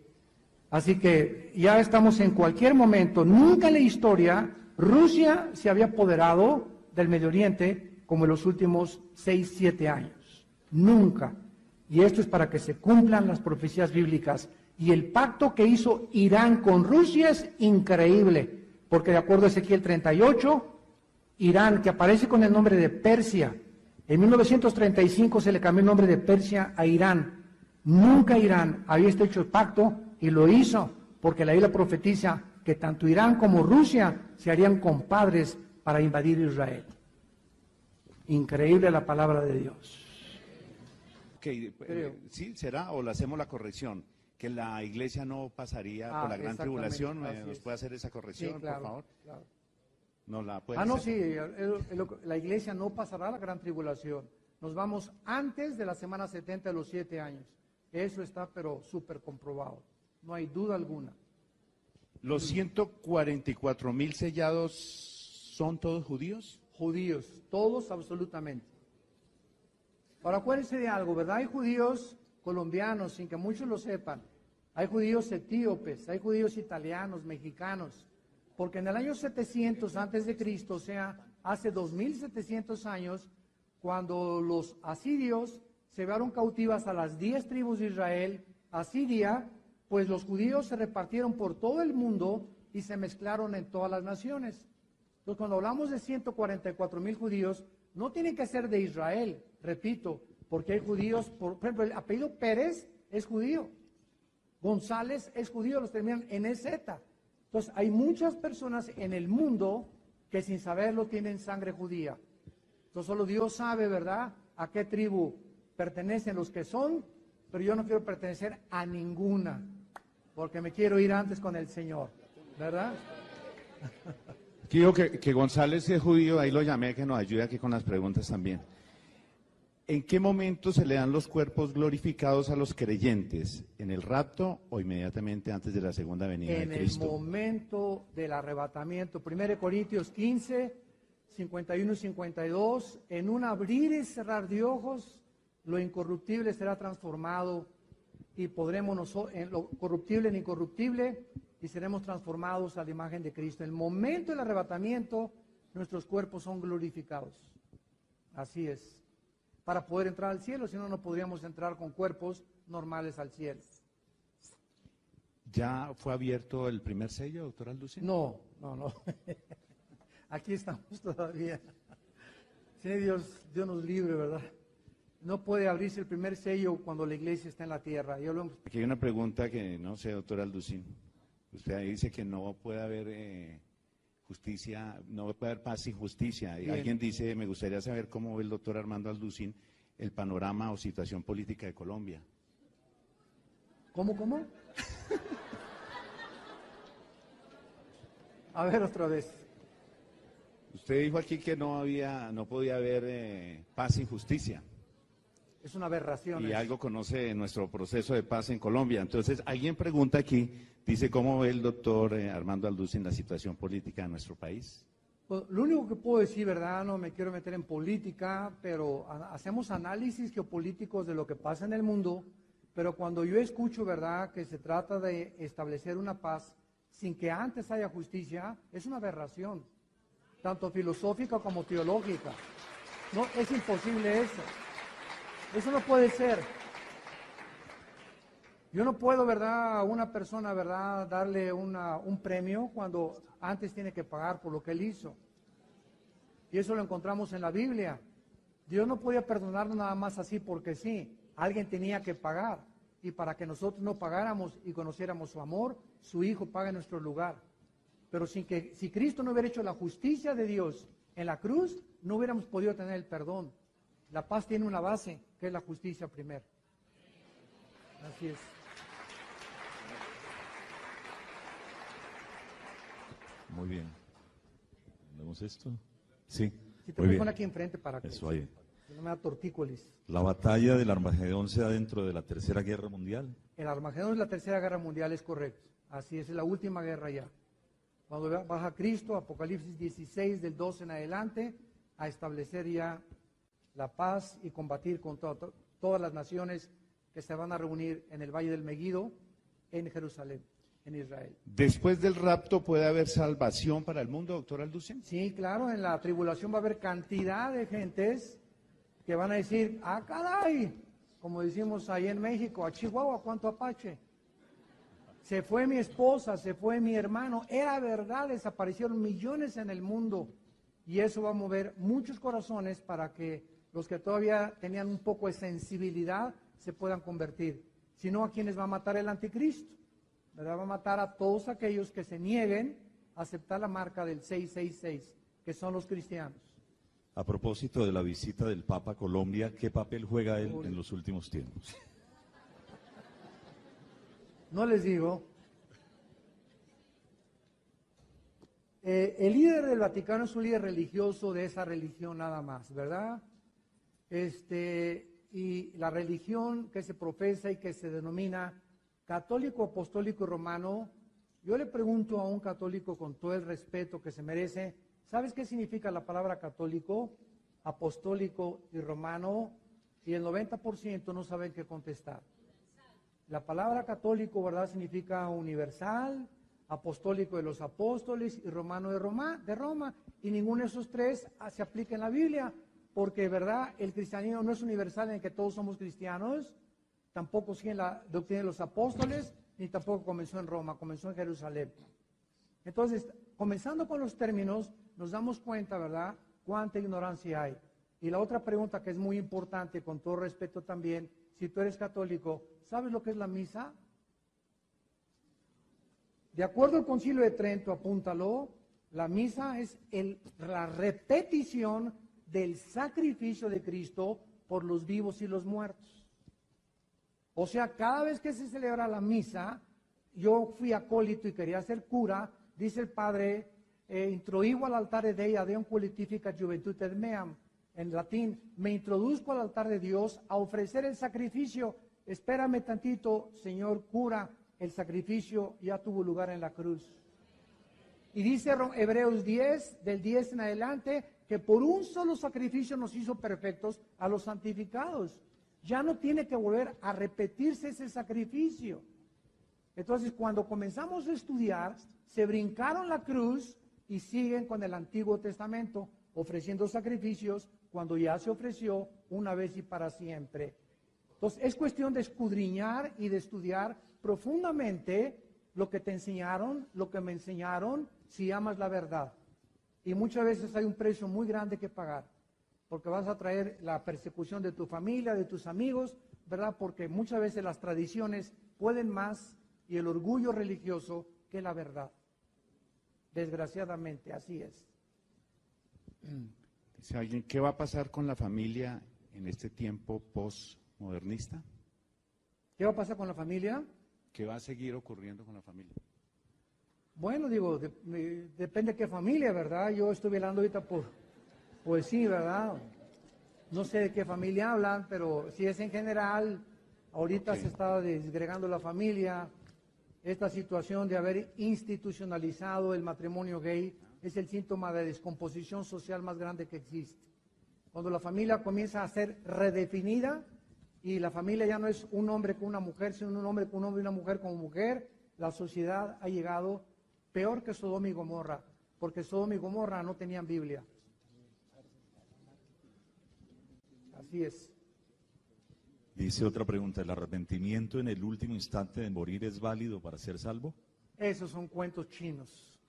Así que ya estamos en cualquier momento. Nunca en la historia Rusia se había apoderado del Medio Oriente como en los últimos 6, 7 años. Nunca. Y esto es para que se cumplan las profecías bíblicas. Y el pacto que hizo Irán con Rusia es increíble, porque de acuerdo a Ezequiel 38, Irán, que aparece con el nombre de Persia, en 1935 se le cambió el nombre de Persia a Irán. Nunca Irán había hecho el pacto y lo hizo, porque la Biblia profetiza que tanto Irán como Rusia se harían compadres para invadir Israel. Increíble la palabra de Dios. Sí, será, o le hacemos la corrección, que la iglesia no pasaría por la gran tribulación. ¿Nos puede hacer esa corrección, sí, claro, por favor? Claro. ¿No la puede no, hacer? sí, la iglesia no pasará la gran tribulación. Nos vamos antes de la semana 70 de los 7 años. Eso está, pero súper comprobado. No hay duda alguna. ¿Los 144,000 sellados son todos judíos? Judíos, todos absolutamente. Ahora acuérdense de algo, ¿verdad? Hay judíos colombianos, sin que muchos lo sepan. Hay judíos etíopes, hay judíos italianos, mexicanos. Porque en el año 700 antes de Cristo, o sea, hace 2700 años, cuando los asirios se llevaron cautivas a las 10 tribus de Israel, a Siria, pues los judíos se repartieron por todo el mundo y se mezclaron en todas las naciones. Entonces, cuando hablamos de 144,000 judíos, no tienen que ser de Israel, repito, porque hay judíos, por ejemplo, el apellido Pérez es judío, González es judío, los terminan en EZ. Entonces, hay muchas personas en el mundo que sin saberlo tienen sangre judía. Entonces, solo Dios sabe, ¿verdad?, a qué tribu pertenecen los que son, pero yo no quiero pertenecer a ninguna, porque me quiero ir antes con el Señor, ¿verdad? Digo que González es judío, ahí lo llamé que nos ayude aquí con las preguntas también. ¿En qué momento se le dan los cuerpos glorificados a los creyentes? ¿En el rapto o inmediatamente antes de la segunda venida de Cristo? En el momento del arrebatamiento. 1 Corintios 15, 51 y 52, en un abrir y cerrar de ojos, lo incorruptible será transformado y podremos en lo corruptible en incorruptible y seremos transformados a la imagen de Cristo. En el momento del arrebatamiento, nuestros cuerpos son glorificados. Así es. Para poder entrar al cielo, si no, no podríamos entrar con cuerpos normales al cielo. ¿Ya fue abierto el primer sello, doctor Alducin? No. Aquí estamos todavía. Sí, Dios nos libre, ¿verdad? No puede abrirse el primer sello cuando la iglesia está en la tierra. Aquí hay una pregunta que no sé, doctor Alducin. Usted ahí dice que no puede haber justicia, no puede haber paz sin justicia. Y alguien dice, me gustaría saber cómo ve el doctor Armando Alducin el panorama o situación política de Colombia. ¿Cómo? A ver otra vez. Usted dijo aquí que no podía haber paz sin justicia. Es una aberración. Y algo conoce nuestro proceso de paz en Colombia. Entonces, alguien pregunta aquí, dice, ¿cómo ve el doctor Armando Alducin la situación política de nuestro país? Pues, lo único que puedo decir, ¿verdad? No me quiero meter en política, pero hacemos análisis geopolíticos de lo que pasa en el mundo, pero cuando yo escucho, ¿verdad?, que se trata de establecer una paz sin que antes haya justicia, es una aberración, tanto filosófica como teológica. No, es imposible eso. Eso no puede ser. Yo no puedo, ¿verdad?, a una persona, ¿verdad?, darle un premio cuando antes tiene que pagar por lo que él hizo. Y eso lo encontramos en la Biblia. Dios no podía perdonarnos nada más así porque sí. Alguien tenía que pagar. Y para que nosotros no pagáramos y conociéramos su amor, su Hijo paga en nuestro lugar. Pero si Cristo no hubiera hecho la justicia de Dios en la cruz, no hubiéramos podido tener el perdón. La paz tiene una base, que es la justicia primero. Así es. Muy bien. ¿Vemos esto? Sí. Si te muy me bien. pones aquí enfrente para que... Eso ahí. se llama tortícolis. ¿La batalla del Armagedón se da dentro de la Tercera Guerra Mundial? El Armagedón es la Tercera Guerra Mundial, es correcto. Así es la última guerra ya. Cuando baja Cristo, Apocalipsis 16, del 12 en adelante, a establecer ya la paz y combatir con todas las naciones que se van a reunir en el Valle del Megiddo, en Jerusalén, en Israel. ¿Después del rapto puede haber salvación para el mundo, doctor Alducin? Sí, claro, en la tribulación va a haber cantidad de gentes que van a decir, ¡ah, caray! Como decimos ahí en México, a Chihuahua, ¿cuánto apache? Se fue mi esposa, se fue mi hermano. Era verdad, desaparecieron millones en el mundo. Y eso va a mover muchos corazones para que los que todavía tenían un poco de sensibilidad se puedan convertir. Si no, ¿a quiénes va a matar el anticristo? ¿Verdad? Va a matar a todos aquellos que se nieguen a aceptar la marca del 666, que son los cristianos. A propósito de la visita del Papa a Colombia, ¿qué papel juega él en los últimos tiempos? No les digo. El líder del Vaticano es un líder religioso de esa religión nada más, ¿verdad? Y la religión que se profesa y que se denomina católico, apostólico y romano, yo le pregunto a un católico con todo el respeto que se merece, ¿sabes qué significa la palabra católico, apostólico y romano? Y el 90% no saben qué contestar. La palabra católico, ¿verdad?, significa universal, apostólico de los apóstoles y romano de Roma. Y ninguno de esos tres se aplica en la Biblia, porque, ¿verdad?, el cristianismo no es universal en que todos somos cristianos, tampoco sigue en la doctrina de los apóstoles, ni tampoco comenzó en Roma, comenzó en Jerusalén. Entonces, comenzando con los términos, nos damos cuenta, ¿verdad?, cuánta ignorancia hay. Y la otra pregunta que es muy importante, con todo respeto también, si tú eres católico, ¿sabes lo que es la misa? De acuerdo al Concilio de Trento, apúntalo, la misa es la repetición del sacrificio de Cristo por los vivos y los muertos. O sea, cada vez que se celebra la misa, yo fui acólito y quería ser cura, dice el padre, introigo al altare Dei ad eum qualificat juventutem meam, en latín, me introduzco al altar de Dios a ofrecer el sacrificio. Espérame tantito, señor cura, el sacrificio ya tuvo lugar en la cruz. Y dice Hebreos 10, del 10 en adelante, que por un solo sacrificio nos hizo perfectos a los santificados. Ya no tiene que volver a repetirse ese sacrificio. Entonces, cuando comenzamos a estudiar, se brincaron la cruz y siguen con el Antiguo Testamento, ofreciendo sacrificios cuando ya se ofreció una vez y para siempre. Entonces, es cuestión de escudriñar y de estudiar profundamente lo que te enseñaron, lo que me enseñaron, si amas la verdad. Y muchas veces hay un precio muy grande que pagar, porque vas a traer la persecución de tu familia, de tus amigos, ¿verdad? Porque muchas veces las tradiciones pueden más y el orgullo religioso que la verdad. Desgraciadamente, así es. Dice alguien, ¿qué va a pasar con la familia en este tiempo postmodernista? ¿Qué va a pasar con la familia? ¿Qué va a seguir ocurriendo con la familia? Bueno, digo, depende de qué familia, ¿verdad? Yo estoy velando ahorita pues sí, ¿verdad? No sé de qué familia hablan, pero si es en general, ahorita se está desgregando la familia. Esta situación de haber institucionalizado el matrimonio gay es el síntoma de descomposición social más grande que existe. Cuando la familia comienza a ser redefinida y la familia ya no es un hombre con una mujer, sino un hombre con un hombre y una mujer como mujer, la sociedad ha llegado peor que Sodoma y Gomorra, porque Sodoma y Gomorra no tenían Biblia. Así es. Dice otra pregunta, ¿el arrepentimiento en el último instante de morir es válido para ser salvo? Esos son cuentos chinos.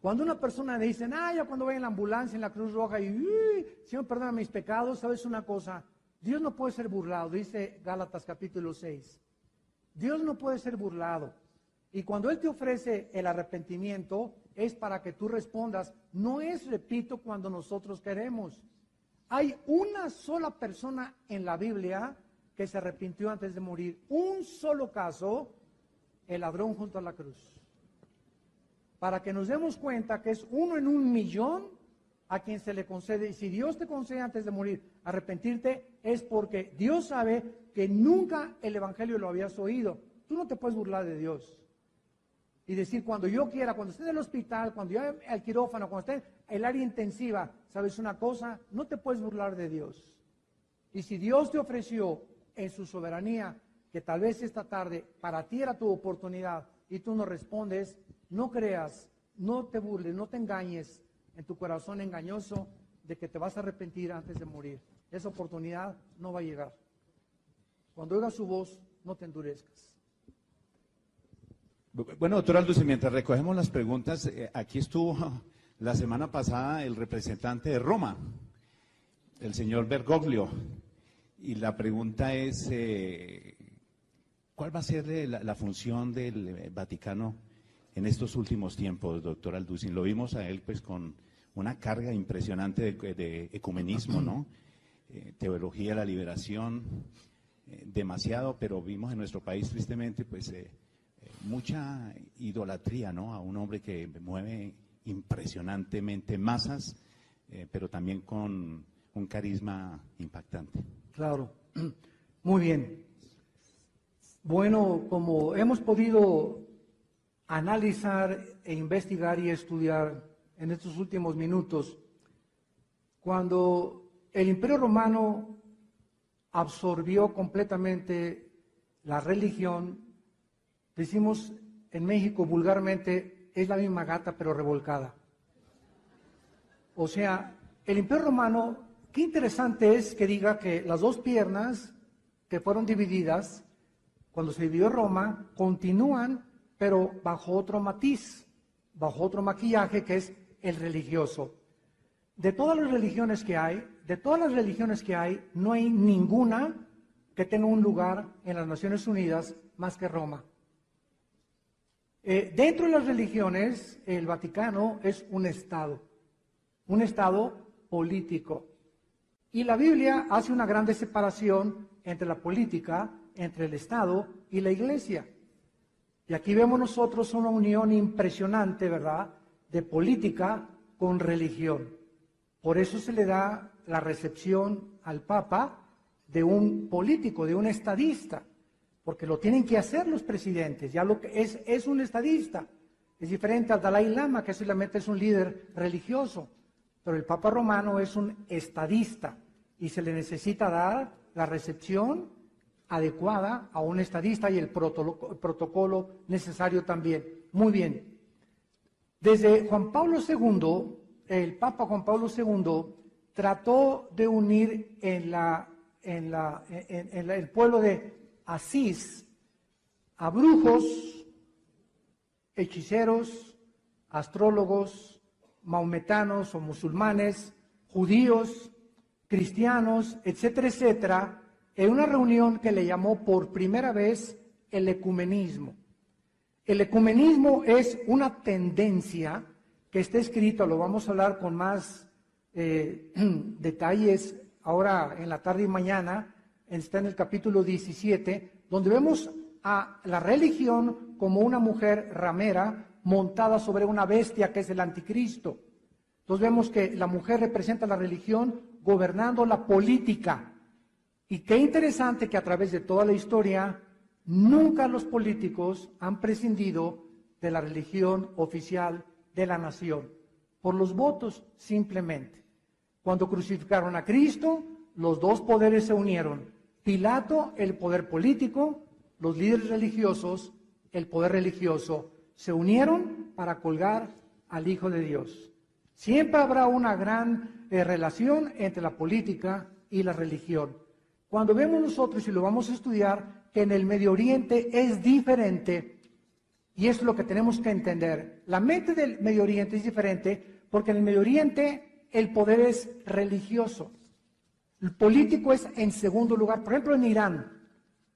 Cuando una persona le dice, ya cuando vaya en la ambulancia, en la Cruz Roja, y Señor, perdona mis pecados, ¿sabes una cosa? Dios no puede ser burlado, dice Gálatas capítulo 6. Dios no puede ser burlado. Y cuando Él te ofrece el arrepentimiento, es para que tú respondas. No es, repito, cuando nosotros queremos. Hay una sola persona en la Biblia que se arrepintió antes de morir. Un solo caso, el ladrón junto a la cruz. Para que nos demos cuenta que es 1 en 1.000.000 a quien se le concede. Y si Dios te concede antes de morir arrepentirte, es porque Dios sabe que nunca el evangelio lo habías oído. Tú no te puedes burlar de Dios y decir, cuando yo quiera, cuando esté en el hospital, cuando yo al quirófano, cuando esté en el área intensiva, ¿sabes una cosa? No te puedes burlar de Dios. Y si Dios te ofreció en su soberanía que tal vez esta tarde para ti era tu oportunidad y tú no respondes, no creas, no te burles, no te engañes en tu corazón engañoso de que te vas a arrepentir antes de morir. Esa oportunidad no va a llegar. Cuando oigas su voz, no te endurezcas. Bueno, doctor Alducin, mientras recogemos las preguntas, aquí estuvo la semana pasada el representante de Roma, el señor Bergoglio, y la pregunta es, ¿cuál va a ser la función del Vaticano en estos últimos tiempos, doctor Alducin? Lo vimos a él pues con una carga impresionante de ecumenismo, ¿no? Teología de la liberación, demasiado, pero vimos en nuestro país tristemente pues mucha idolatría, ¿no? A un hombre que mueve impresionantemente masas, pero también con un carisma impactante. Claro, muy bien. Bueno, como hemos podido analizar e investigar y estudiar en estos últimos minutos, cuando el Imperio Romano absorbió completamente la religión, decimos en México vulgarmente, es la misma gata pero revolcada. O sea, el Imperio Romano, qué interesante es que diga que las dos piernas que fueron divididas, cuando se dividió Roma, continúan, pero bajo otro matiz, bajo otro maquillaje que es el religioso. De todas las religiones que hay, no hay ninguna que tenga un lugar en las Naciones Unidas más que Roma. Dentro de las religiones, el Vaticano es un estado político. Y la Biblia hace una grande separación entre la política, entre el Estado y la Iglesia. Y aquí vemos nosotros una unión impresionante, ¿verdad?, de política con religión. Por eso se le da la recepción al Papa de un político, de un estadista, porque lo tienen que hacer los presidentes, ya lo que es un estadista. Es diferente al Dalai Lama, que solamente es un líder religioso, pero el Papa Romano es un estadista y se le necesita dar la recepción adecuada a un estadista y el protocolo necesario también. Muy bien. Desde Juan Pablo II, el Papa Juan Pablo II trató de unir en el pueblo de Asís a brujos, hechiceros, astrólogos, maometanos o musulmanes, judíos, cristianos, etcétera, etcétera, en una reunión que le llamó por primera vez el ecumenismo. El ecumenismo es una tendencia que está escrito, lo vamos a hablar con más detalles ahora en la tarde y mañana, está en el capítulo 17, donde vemos a la religión como una mujer ramera montada sobre una bestia que es el anticristo. Entonces vemos que la mujer representa la religión gobernando la política. Y qué interesante que a través de toda la historia nunca los políticos han prescindido de la religión oficial de la nación, por los votos simplemente. Cuando crucificaron a Cristo, los dos poderes se unieron. Pilato, el poder político, los líderes religiosos, el poder religioso, se unieron para colgar al Hijo de Dios. Siempre habrá una gran relación entre la política y la religión. Cuando vemos nosotros, y lo vamos a estudiar, que en el Medio Oriente es diferente, y es lo que tenemos que entender. La mente del Medio Oriente es diferente porque en el Medio Oriente el poder es religioso. El político es en segundo lugar. Por ejemplo, en Irán.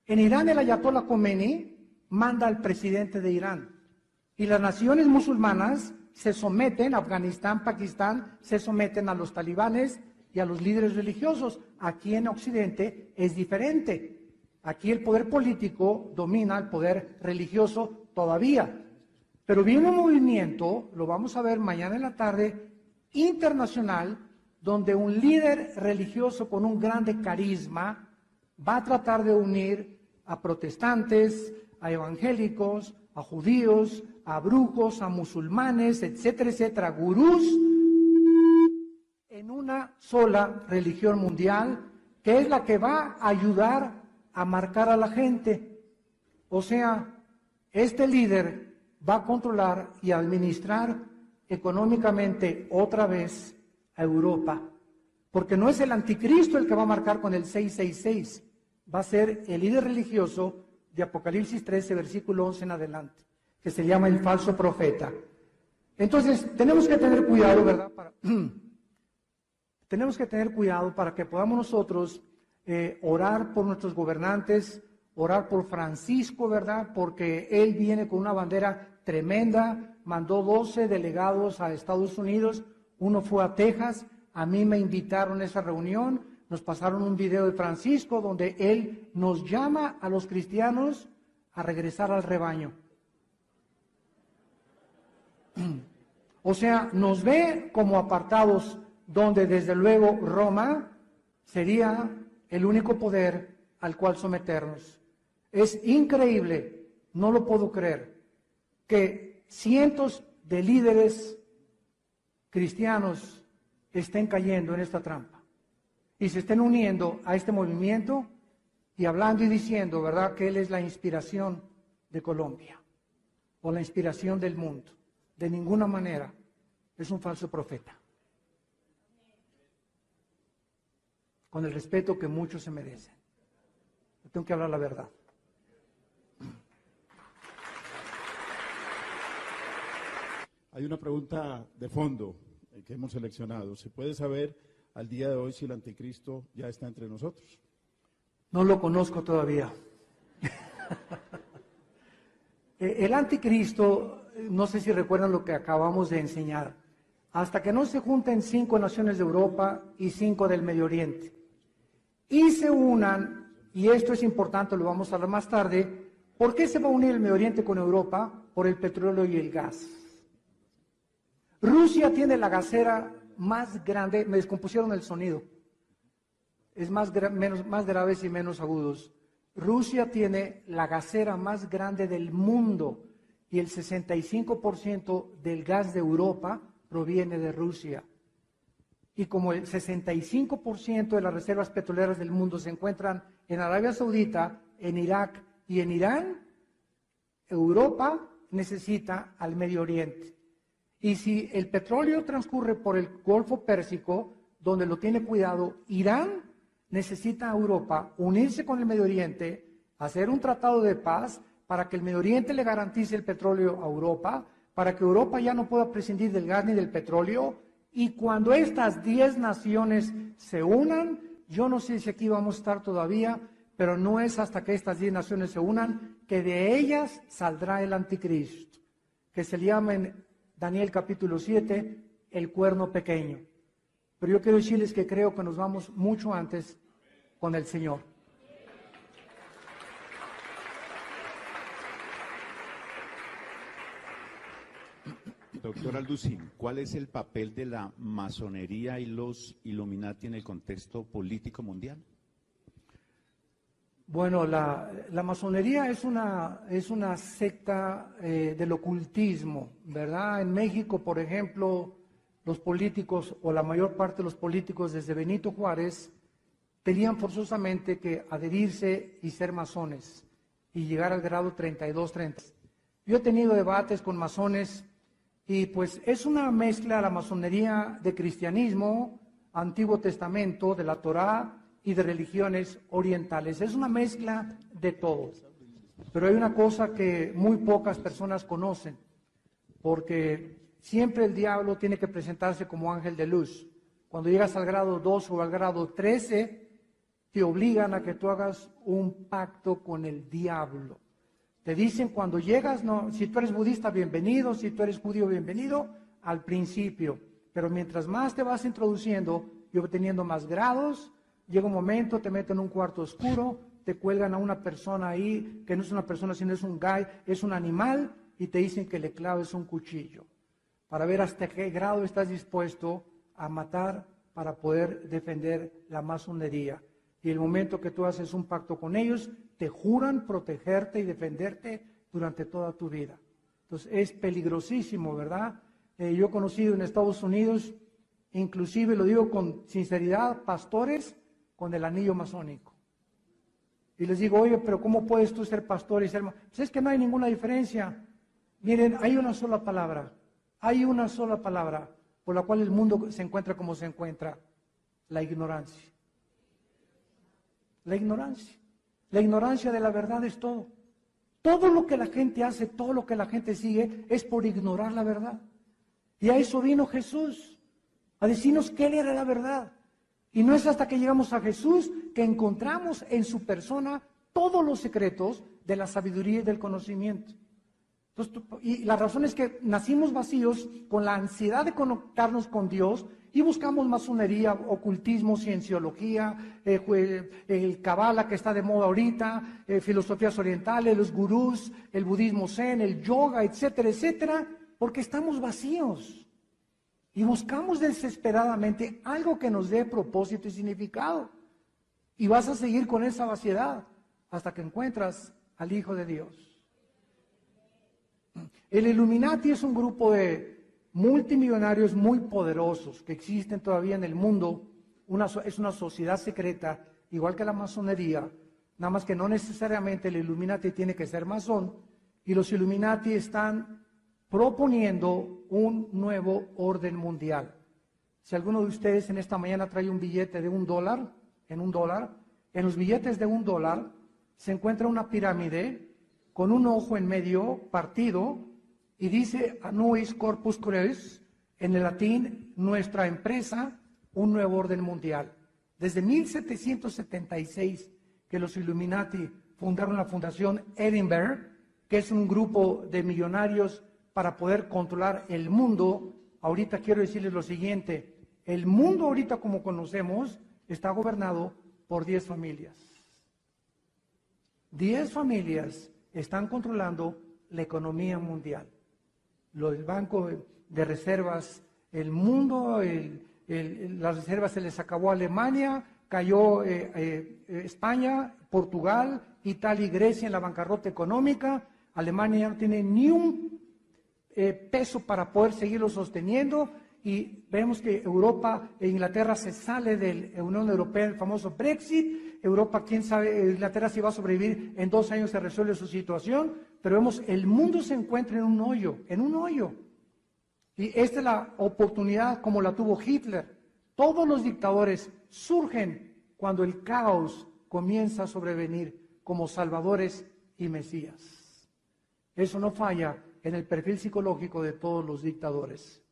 En Irán el Ayatollah Khomeini manda al presidente de Irán. Y las naciones musulmanas se someten, Afganistán, Pakistán, se someten a los talibanes y a los líderes religiosos. Aquí en Occidente es diferente. Aquí el poder político domina el poder religioso todavía. Pero viene un movimiento, lo vamos a ver mañana en la tarde, internacional donde un líder religioso con un grande carisma va a tratar de unir a protestantes, a evangélicos, a judíos, a brujos, a musulmanes, etcétera, etcétera, gurús, en una sola religión mundial, que es la que va a ayudar a marcar a la gente. O sea, este líder va a controlar y administrar económicamente otra vez a Europa, porque no es el anticristo el que va a marcar con el 666, va a ser el líder religioso de Apocalipsis 13, versículo 11 en adelante, que se llama el falso profeta. Entonces, tenemos que tener cuidado, ¿verdad? Tenemos que tener cuidado para que podamos nosotros orar por nuestros gobernantes, orar por Francisco, ¿verdad? Porque él viene con una bandera tremenda, mandó 12 delegados a Estados Unidos, uno fue a Texas, a mí me invitaron a esa reunión, nos pasaron un video de Francisco donde él nos llama a los cristianos a regresar al rebaño. O sea, nos ve como apartados, donde desde luego Roma sería el único poder al cual someternos. Es increíble, no lo puedo creer, que cientos de líderes cristianos estén cayendo en esta trampa y se estén uniendo a este movimiento y hablando y diciendo, ¿verdad?, que él es la inspiración de Colombia o la inspiración del mundo. De ninguna manera es un falso profeta. Con el respeto que muchos se merecen. Yo tengo que hablar la verdad. Hay una pregunta de fondo que hemos seleccionado. ¿Se puede saber al día de hoy si el anticristo ya está entre nosotros? No lo conozco todavía. El anticristo, no sé si recuerdan lo que acabamos de enseñar, hasta que no se junten 5 naciones de Europa y 5 del Medio Oriente, y se unan, y esto es importante, lo vamos a hablar más tarde, ¿por qué se va a unir el Medio Oriente con Europa? Por el petróleo y el gas. Rusia tiene la gasera más grande, me descompusieron el sonido, es más graves y menos agudos. Rusia tiene la gasera más grande del mundo y el 65% del gas de Europa proviene de Rusia. Y como el 65% de las reservas petroleras del mundo se encuentran en Arabia Saudita, en Irak y en Irán, Europa necesita al Medio Oriente. Y si el petróleo transcurre por el Golfo Pérsico, donde lo tiene cuidado Irán, necesita a Europa unirse con el Medio Oriente, hacer un tratado de paz para que el Medio Oriente le garantice el petróleo a Europa, para que Europa ya no pueda prescindir del gas ni del petróleo. Y cuando estas 10 naciones se unan, yo no sé si aquí vamos a estar todavía, pero no es hasta que estas 10 naciones se unan que de ellas saldrá el anticristo, que se le llama en Daniel capítulo 7 el cuerno pequeño. Pero yo quiero decirles que creo que nos vamos mucho antes con el Señor. Doctor Alducín, ¿cuál es el papel de la masonería y los Illuminati en el contexto político mundial? Bueno, la masonería es una secta del ocultismo, ¿verdad? En México, por ejemplo, los políticos, o la mayor parte de los políticos desde Benito Juárez, tenían forzosamente que adherirse y ser masones y llegar al grado 32, 30. Yo he tenido debates con masones y pues es una mezcla la masonería de cristianismo, Antiguo Testamento, de la Torá y de religiones orientales. Es una mezcla de todo. Pero hay una cosa que muy pocas personas conocen, porque siempre el diablo tiene que presentarse como ángel de luz. Cuando llegas al grado 2 o al grado 13, te obligan a que tú hagas un pacto con el diablo. Te dicen cuando llegas, no, si tú eres budista, bienvenido, si tú eres judío, bienvenido, al principio. Pero mientras más te vas introduciendo y obteniendo más grados, llega un momento, te meten en un cuarto oscuro, te cuelgan a una persona ahí, que no es una persona, sino es un guy, es un animal, y te dicen que le claves un cuchillo. para ver hasta qué grado estás dispuesto a matar para poder defender la masonería. Y el momento que tú haces un pacto con ellos, te juran protegerte y defenderte durante toda tu vida. Entonces es peligrosísimo, ¿verdad? Yo he conocido en Estados Unidos, inclusive lo digo con sinceridad, pastores con el anillo masónico. Y les digo, oye, pero ¿cómo puedes tú ser pastor y ser masón? Pues es que no hay ninguna diferencia. Miren, hay una sola palabra por la cual el mundo se encuentra como se encuentra: la ignorancia. La ignorancia. La ignorancia de la verdad es todo. Todo lo que la gente hace, todo lo que la gente sigue, es por ignorar la verdad. Y a eso vino Jesús, a decirnos que Él era la verdad. Y no es hasta que llegamos a Jesús que encontramos en su persona todos los secretos de la sabiduría y del conocimiento. Entonces, y la razón es que nacimos vacíos con la ansiedad de conectarnos con Dios y buscamos masonería, ocultismo, cienciología, el Kabbalah que está de moda ahorita, filosofías orientales, los gurús, el budismo zen, el yoga, etcétera, etcétera, porque estamos vacíos. Y buscamos desesperadamente algo que nos dé propósito y significado. Y vas a seguir con esa vaciedad hasta que encuentras al Hijo de Dios. El Illuminati es un grupo de multimillonarios muy poderosos que existen todavía en el mundo. Es una sociedad secreta, igual que la masonería, nada más que no necesariamente el Illuminati tiene que ser masón. Y los Illuminati están proponiendo un nuevo orden mundial. Si alguno de ustedes en esta mañana trae un billete de $1, en los billetes de $1 se encuentra una pirámide con un ojo en medio partido y dice Annuis Corpus Christi, en el latín, nuestra empresa, un nuevo orden mundial. Desde 1776 que los Illuminati fundaron la Fundación Edinburgh, que es un grupo de millonarios para poder controlar el mundo. Ahorita quiero decirles lo siguiente: el mundo ahorita como conocemos está gobernado por 10 familias. 10 familias están controlando la economía mundial. El Banco de Reservas, el mundo, las reservas se les acabó a Alemania, cayó España, Portugal, Italia y Grecia en la bancarrota económica. Alemania ya no tiene ni un peso para poder seguirlo sosteniendo, y vemos que Europa e Inglaterra se sale de la Unión Europea, el famoso Brexit. Europa, quién sabe, Inglaterra si va a sobrevivir, en 2 años se resuelve su situación, pero vemos el mundo se encuentra en un hoyo. Y esta es la oportunidad como la tuvo Hitler. Todos los dictadores surgen cuando el caos comienza a sobrevenir como salvadores y mesías. Eso no falla en el perfil psicológico de todos los dictadores.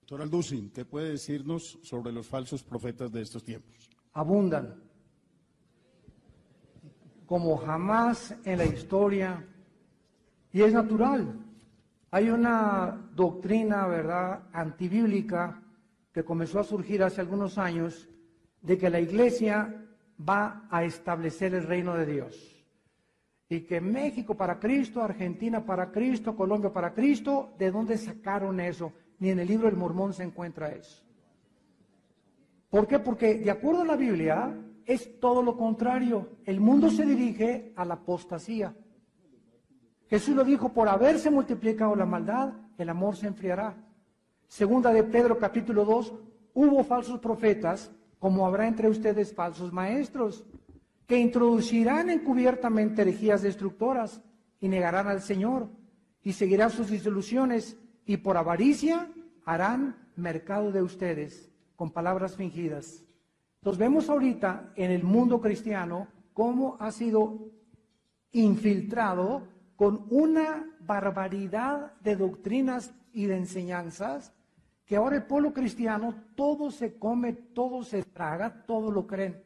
Doctor Alducin, ¿qué puede decirnos sobre los falsos profetas de estos tiempos? Abundan, como jamás en la historia, y es natural. Hay una doctrina, ¿verdad?, antibíblica que comenzó a surgir hace algunos años, de que la iglesia va a establecer el reino de Dios. Y que México para Cristo, Argentina para Cristo, Colombia para Cristo. ¿De dónde sacaron eso? Ni en el libro del Mormón se encuentra eso. ¿Por qué? Porque de acuerdo a la Biblia es todo lo contrario. El mundo se dirige a la apostasía. Jesús lo dijo: por haberse multiplicado la maldad, el amor se enfriará. Segunda de Pedro capítulo 2, hubo falsos profetas, como habrá entre ustedes falsos maestros, que introducirán encubiertamente herejías destructoras y negarán al Señor y seguirán sus disoluciones, y por avaricia harán mercado de ustedes con palabras fingidas. Entonces vemos ahorita en el mundo cristiano cómo ha sido infiltrado con una barbaridad de doctrinas y de enseñanzas, que ahora el pueblo cristiano todo se come, todo se traga, todo lo creen.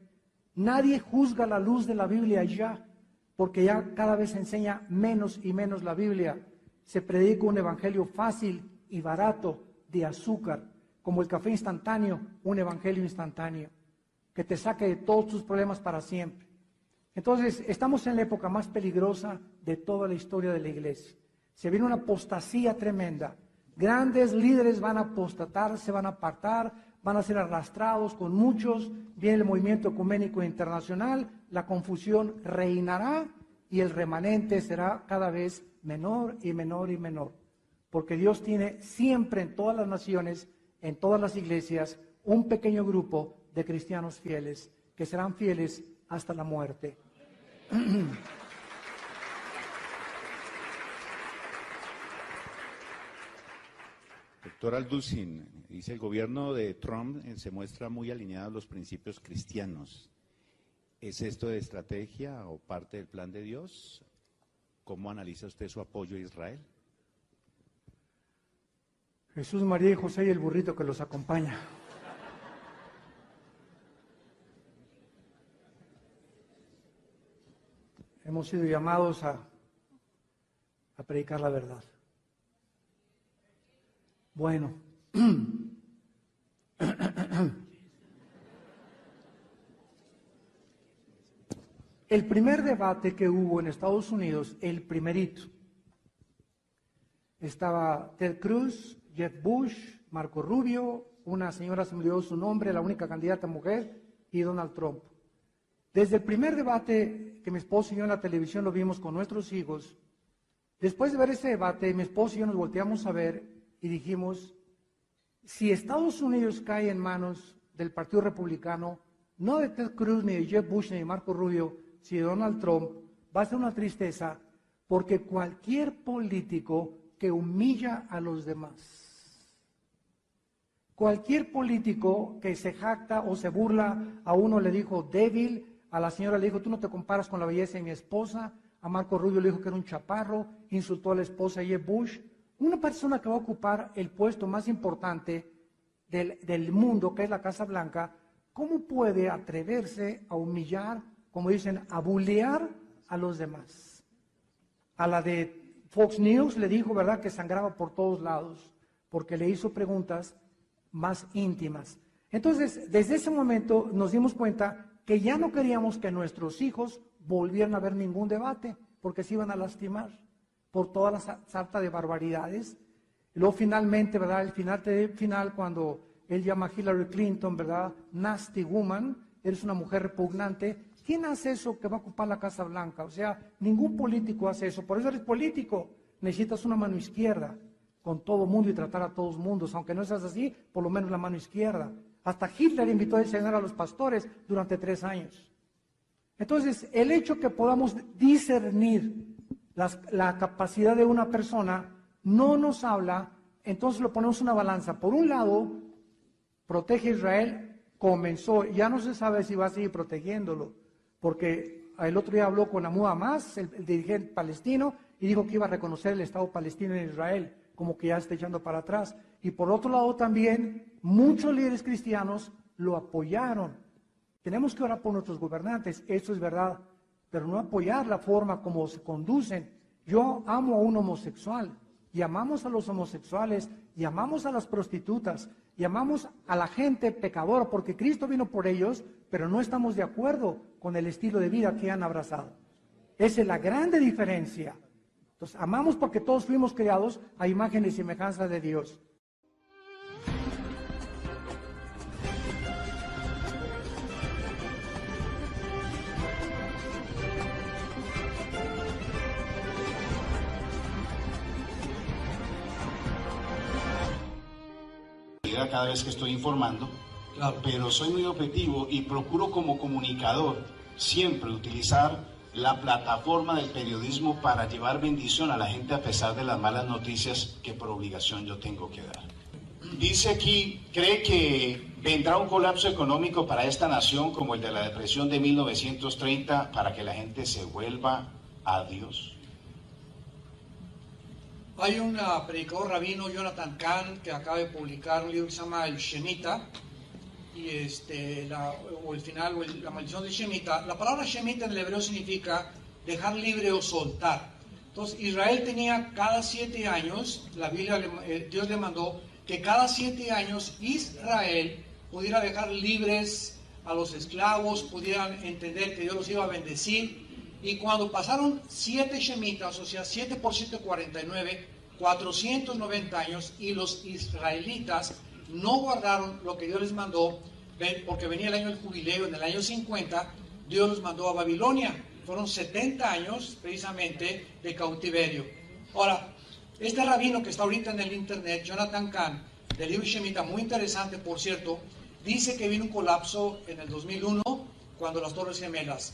Nadie juzga la luz de la Biblia ya, porque ya cada vez se enseña menos y menos la Biblia. Se predica un evangelio fácil y barato de azúcar, como el café instantáneo, un evangelio instantáneo, que te saque de todos tus problemas para siempre. Entonces, estamos en la época más peligrosa de toda la historia de la iglesia. Se viene una apostasía tremenda. Grandes líderes van a apostatar, se van a apartar, van a ser arrastrados con muchos. Viene el movimiento ecuménico internacional, la confusión reinará y el remanente será cada vez menor y menor y menor. Porque Dios tiene siempre en todas las naciones, en todas las iglesias, un pequeño grupo de cristianos fieles, que serán fieles hasta la muerte. Doctor Alducin, dice el gobierno de Trump se muestra muy alineado a los principios cristianos. ¿Es esto de estrategia o parte del plan de Dios? ¿Cómo analiza usted su apoyo a Israel? Jesús, María y José y el burrito que los acompaña. Hemos sido llamados a predicar la verdad. Bueno, el primer debate que hubo en Estados Unidos, el primerito, estaba Ted Cruz, Jeb Bush, Marco Rubio, una señora se me olvidó su nombre, la única candidata mujer, y Donald Trump. Desde el primer debate que mi esposo y yo en la televisión lo vimos con nuestros hijos, después de ver ese debate, mi esposo y yo nos volteamos a ver y dijimos, si Estados Unidos cae en manos del Partido Republicano, no de Ted Cruz, ni de Jeb Bush, ni de Marco Rubio, sino de Donald Trump, va a ser una tristeza, porque cualquier político que humilla a los demás, cualquier político que se jacta o se burla, a uno le dijo débil, a la señora le dijo, tú no te comparas con la belleza de mi esposa, a Marco Rubio le dijo que era un chaparro, insultó a la esposa de Jeb Bush. Una persona que va a ocupar el puesto más importante del mundo, que es la Casa Blanca, ¿cómo puede atreverse a humillar, como dicen, a bullear a los demás? A la de Fox News le dijo, ¿verdad?, que sangraba por todos lados, porque le hizo preguntas más íntimas. Entonces, desde ese momento nos dimos cuenta que ya no queríamos que nuestros hijos volvieran a ver ningún debate, porque se iban a lastimar por toda la sarta de barbaridades. Y luego finalmente, ¿verdad?, el final cuando él llama a Hillary Clinton, ¿verdad?, nasty woman, eres una mujer repugnante. ¿Quién hace eso que va a ocupar la Casa Blanca? O sea, ningún político hace eso. Por eso eres político. Necesitas una mano izquierda con todo mundo y tratar a todos mundos. Aunque no seas así, por lo menos la mano izquierda. Hasta Hitler invitó a enseñar a los pastores durante 3 años. Entonces, el hecho que podamos discernir la capacidad de una persona no nos habla, entonces lo ponemos en una balanza. Por un lado, protege a Israel, comenzó, ya no se sabe si va a seguir protegiéndolo, porque el otro día habló con Mahmoud Abbas, el dirigente palestino, y dijo que iba a reconocer el Estado palestino en Israel, como que ya está echando para atrás. Y por otro lado también, muchos líderes cristianos lo apoyaron. Tenemos que orar por nuestros gobernantes, eso es verdad, pero no apoyar la forma como se conducen. Yo amo a un homosexual, y amamos a los homosexuales, y amamos a las prostitutas, y amamos a la gente pecadora, porque Cristo vino por ellos, pero no estamos de acuerdo con el estilo de vida que han abrazado. Esa es la grande diferencia. Entonces, amamos porque todos fuimos creados a imagen y semejanza de Dios. Cada vez que estoy informando, claro, pero soy muy objetivo y procuro como comunicador siempre utilizar la plataforma del periodismo para llevar bendición a la gente a pesar de las malas noticias que por obligación yo tengo que dar. Dice aquí, ¿cree que vendrá un colapso económico para esta nación como el de la depresión de 1930 para que la gente se vuelva a Dios? Hay un predicador rabino, Jonathan Kahn, que acaba de publicar un libro que se llama El Shemita, y la maldición del Shemita. La palabra Shemita en el hebreo significa dejar libre o soltar. Entonces, Israel tenía cada 7 años, la Biblia, Dios le mandó que cada 7 años Israel pudiera dejar libres a los esclavos, pudieran entender que Dios los iba a bendecir. Y cuando pasaron 7 Shemitas, o sea, 7 por 7, 49, 490 años, y los israelitas no guardaron lo que Dios les mandó, porque venía el año del jubileo, en el año 50, Dios los mandó a Babilonia. Fueron 70 años precisamente de cautiverio. Ahora, este rabino que está ahorita en el internet, Jonathan Kahn, del libro Shemitah, muy interesante por cierto, dice que vino un colapso en el 2001 cuando las Torres Gemelas.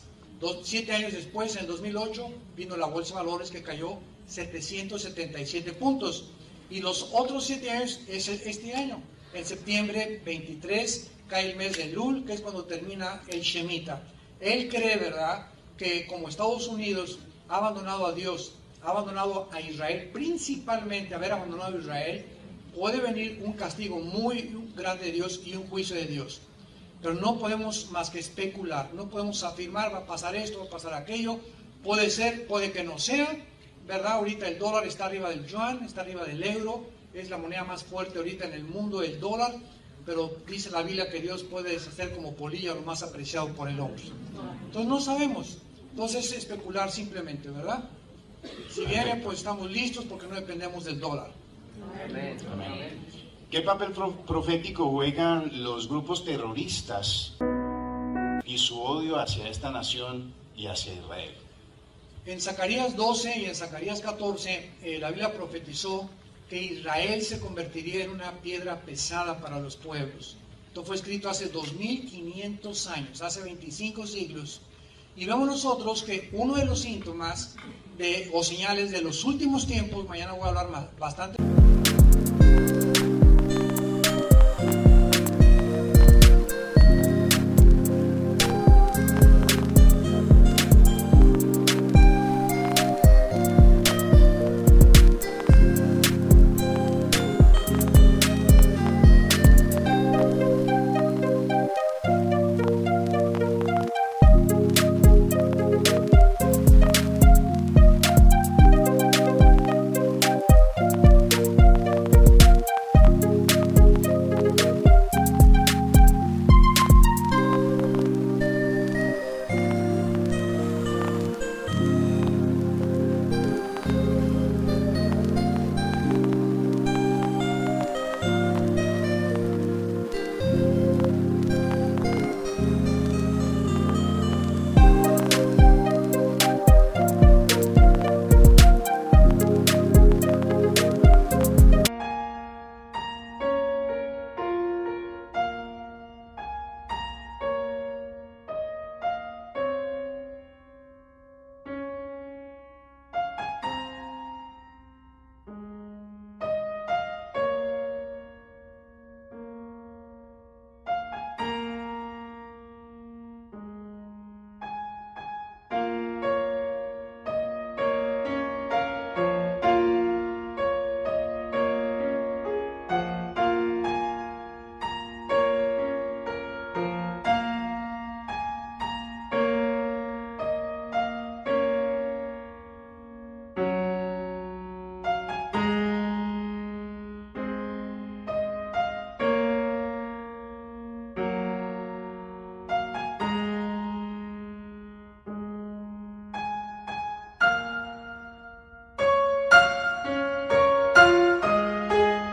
7 años después, en el 2008, vino la Bolsa de Valores que cayó 777 puntos. Y los otros 7 años es este año. En septiembre 23 cae el mes de Elul, que es cuando termina el Shemitah. Él cree, ¿verdad?, que como Estados Unidos ha abandonado a Dios, ha abandonado a Israel, principalmente haber abandonado a Israel, puede venir un castigo muy grande de Dios y un juicio de Dios. Pero no podemos más que especular, no podemos afirmar, va a pasar esto, va a pasar aquello, puede ser, puede que no sea, ¿verdad? Ahorita el dólar está arriba del yuan, está arriba del euro, es la moneda más fuerte ahorita en el mundo, el dólar, pero dice la Biblia que Dios puede deshacer como polilla lo más apreciado por el hombre. Entonces no sabemos, entonces especular simplemente, ¿verdad? Si viene, pues estamos listos porque no dependemos del dólar. Amén. ¿Qué papel profético juegan los grupos terroristas y su odio hacia esta nación y hacia Israel? En Zacarías 12 y en Zacarías 14, la Biblia profetizó que Israel se convertiría en una piedra pesada para los pueblos. Esto fue escrito hace 2500 años, hace 25 siglos. Y vemos nosotros que uno de los síntomas o señales de los últimos tiempos, mañana voy a hablar bastante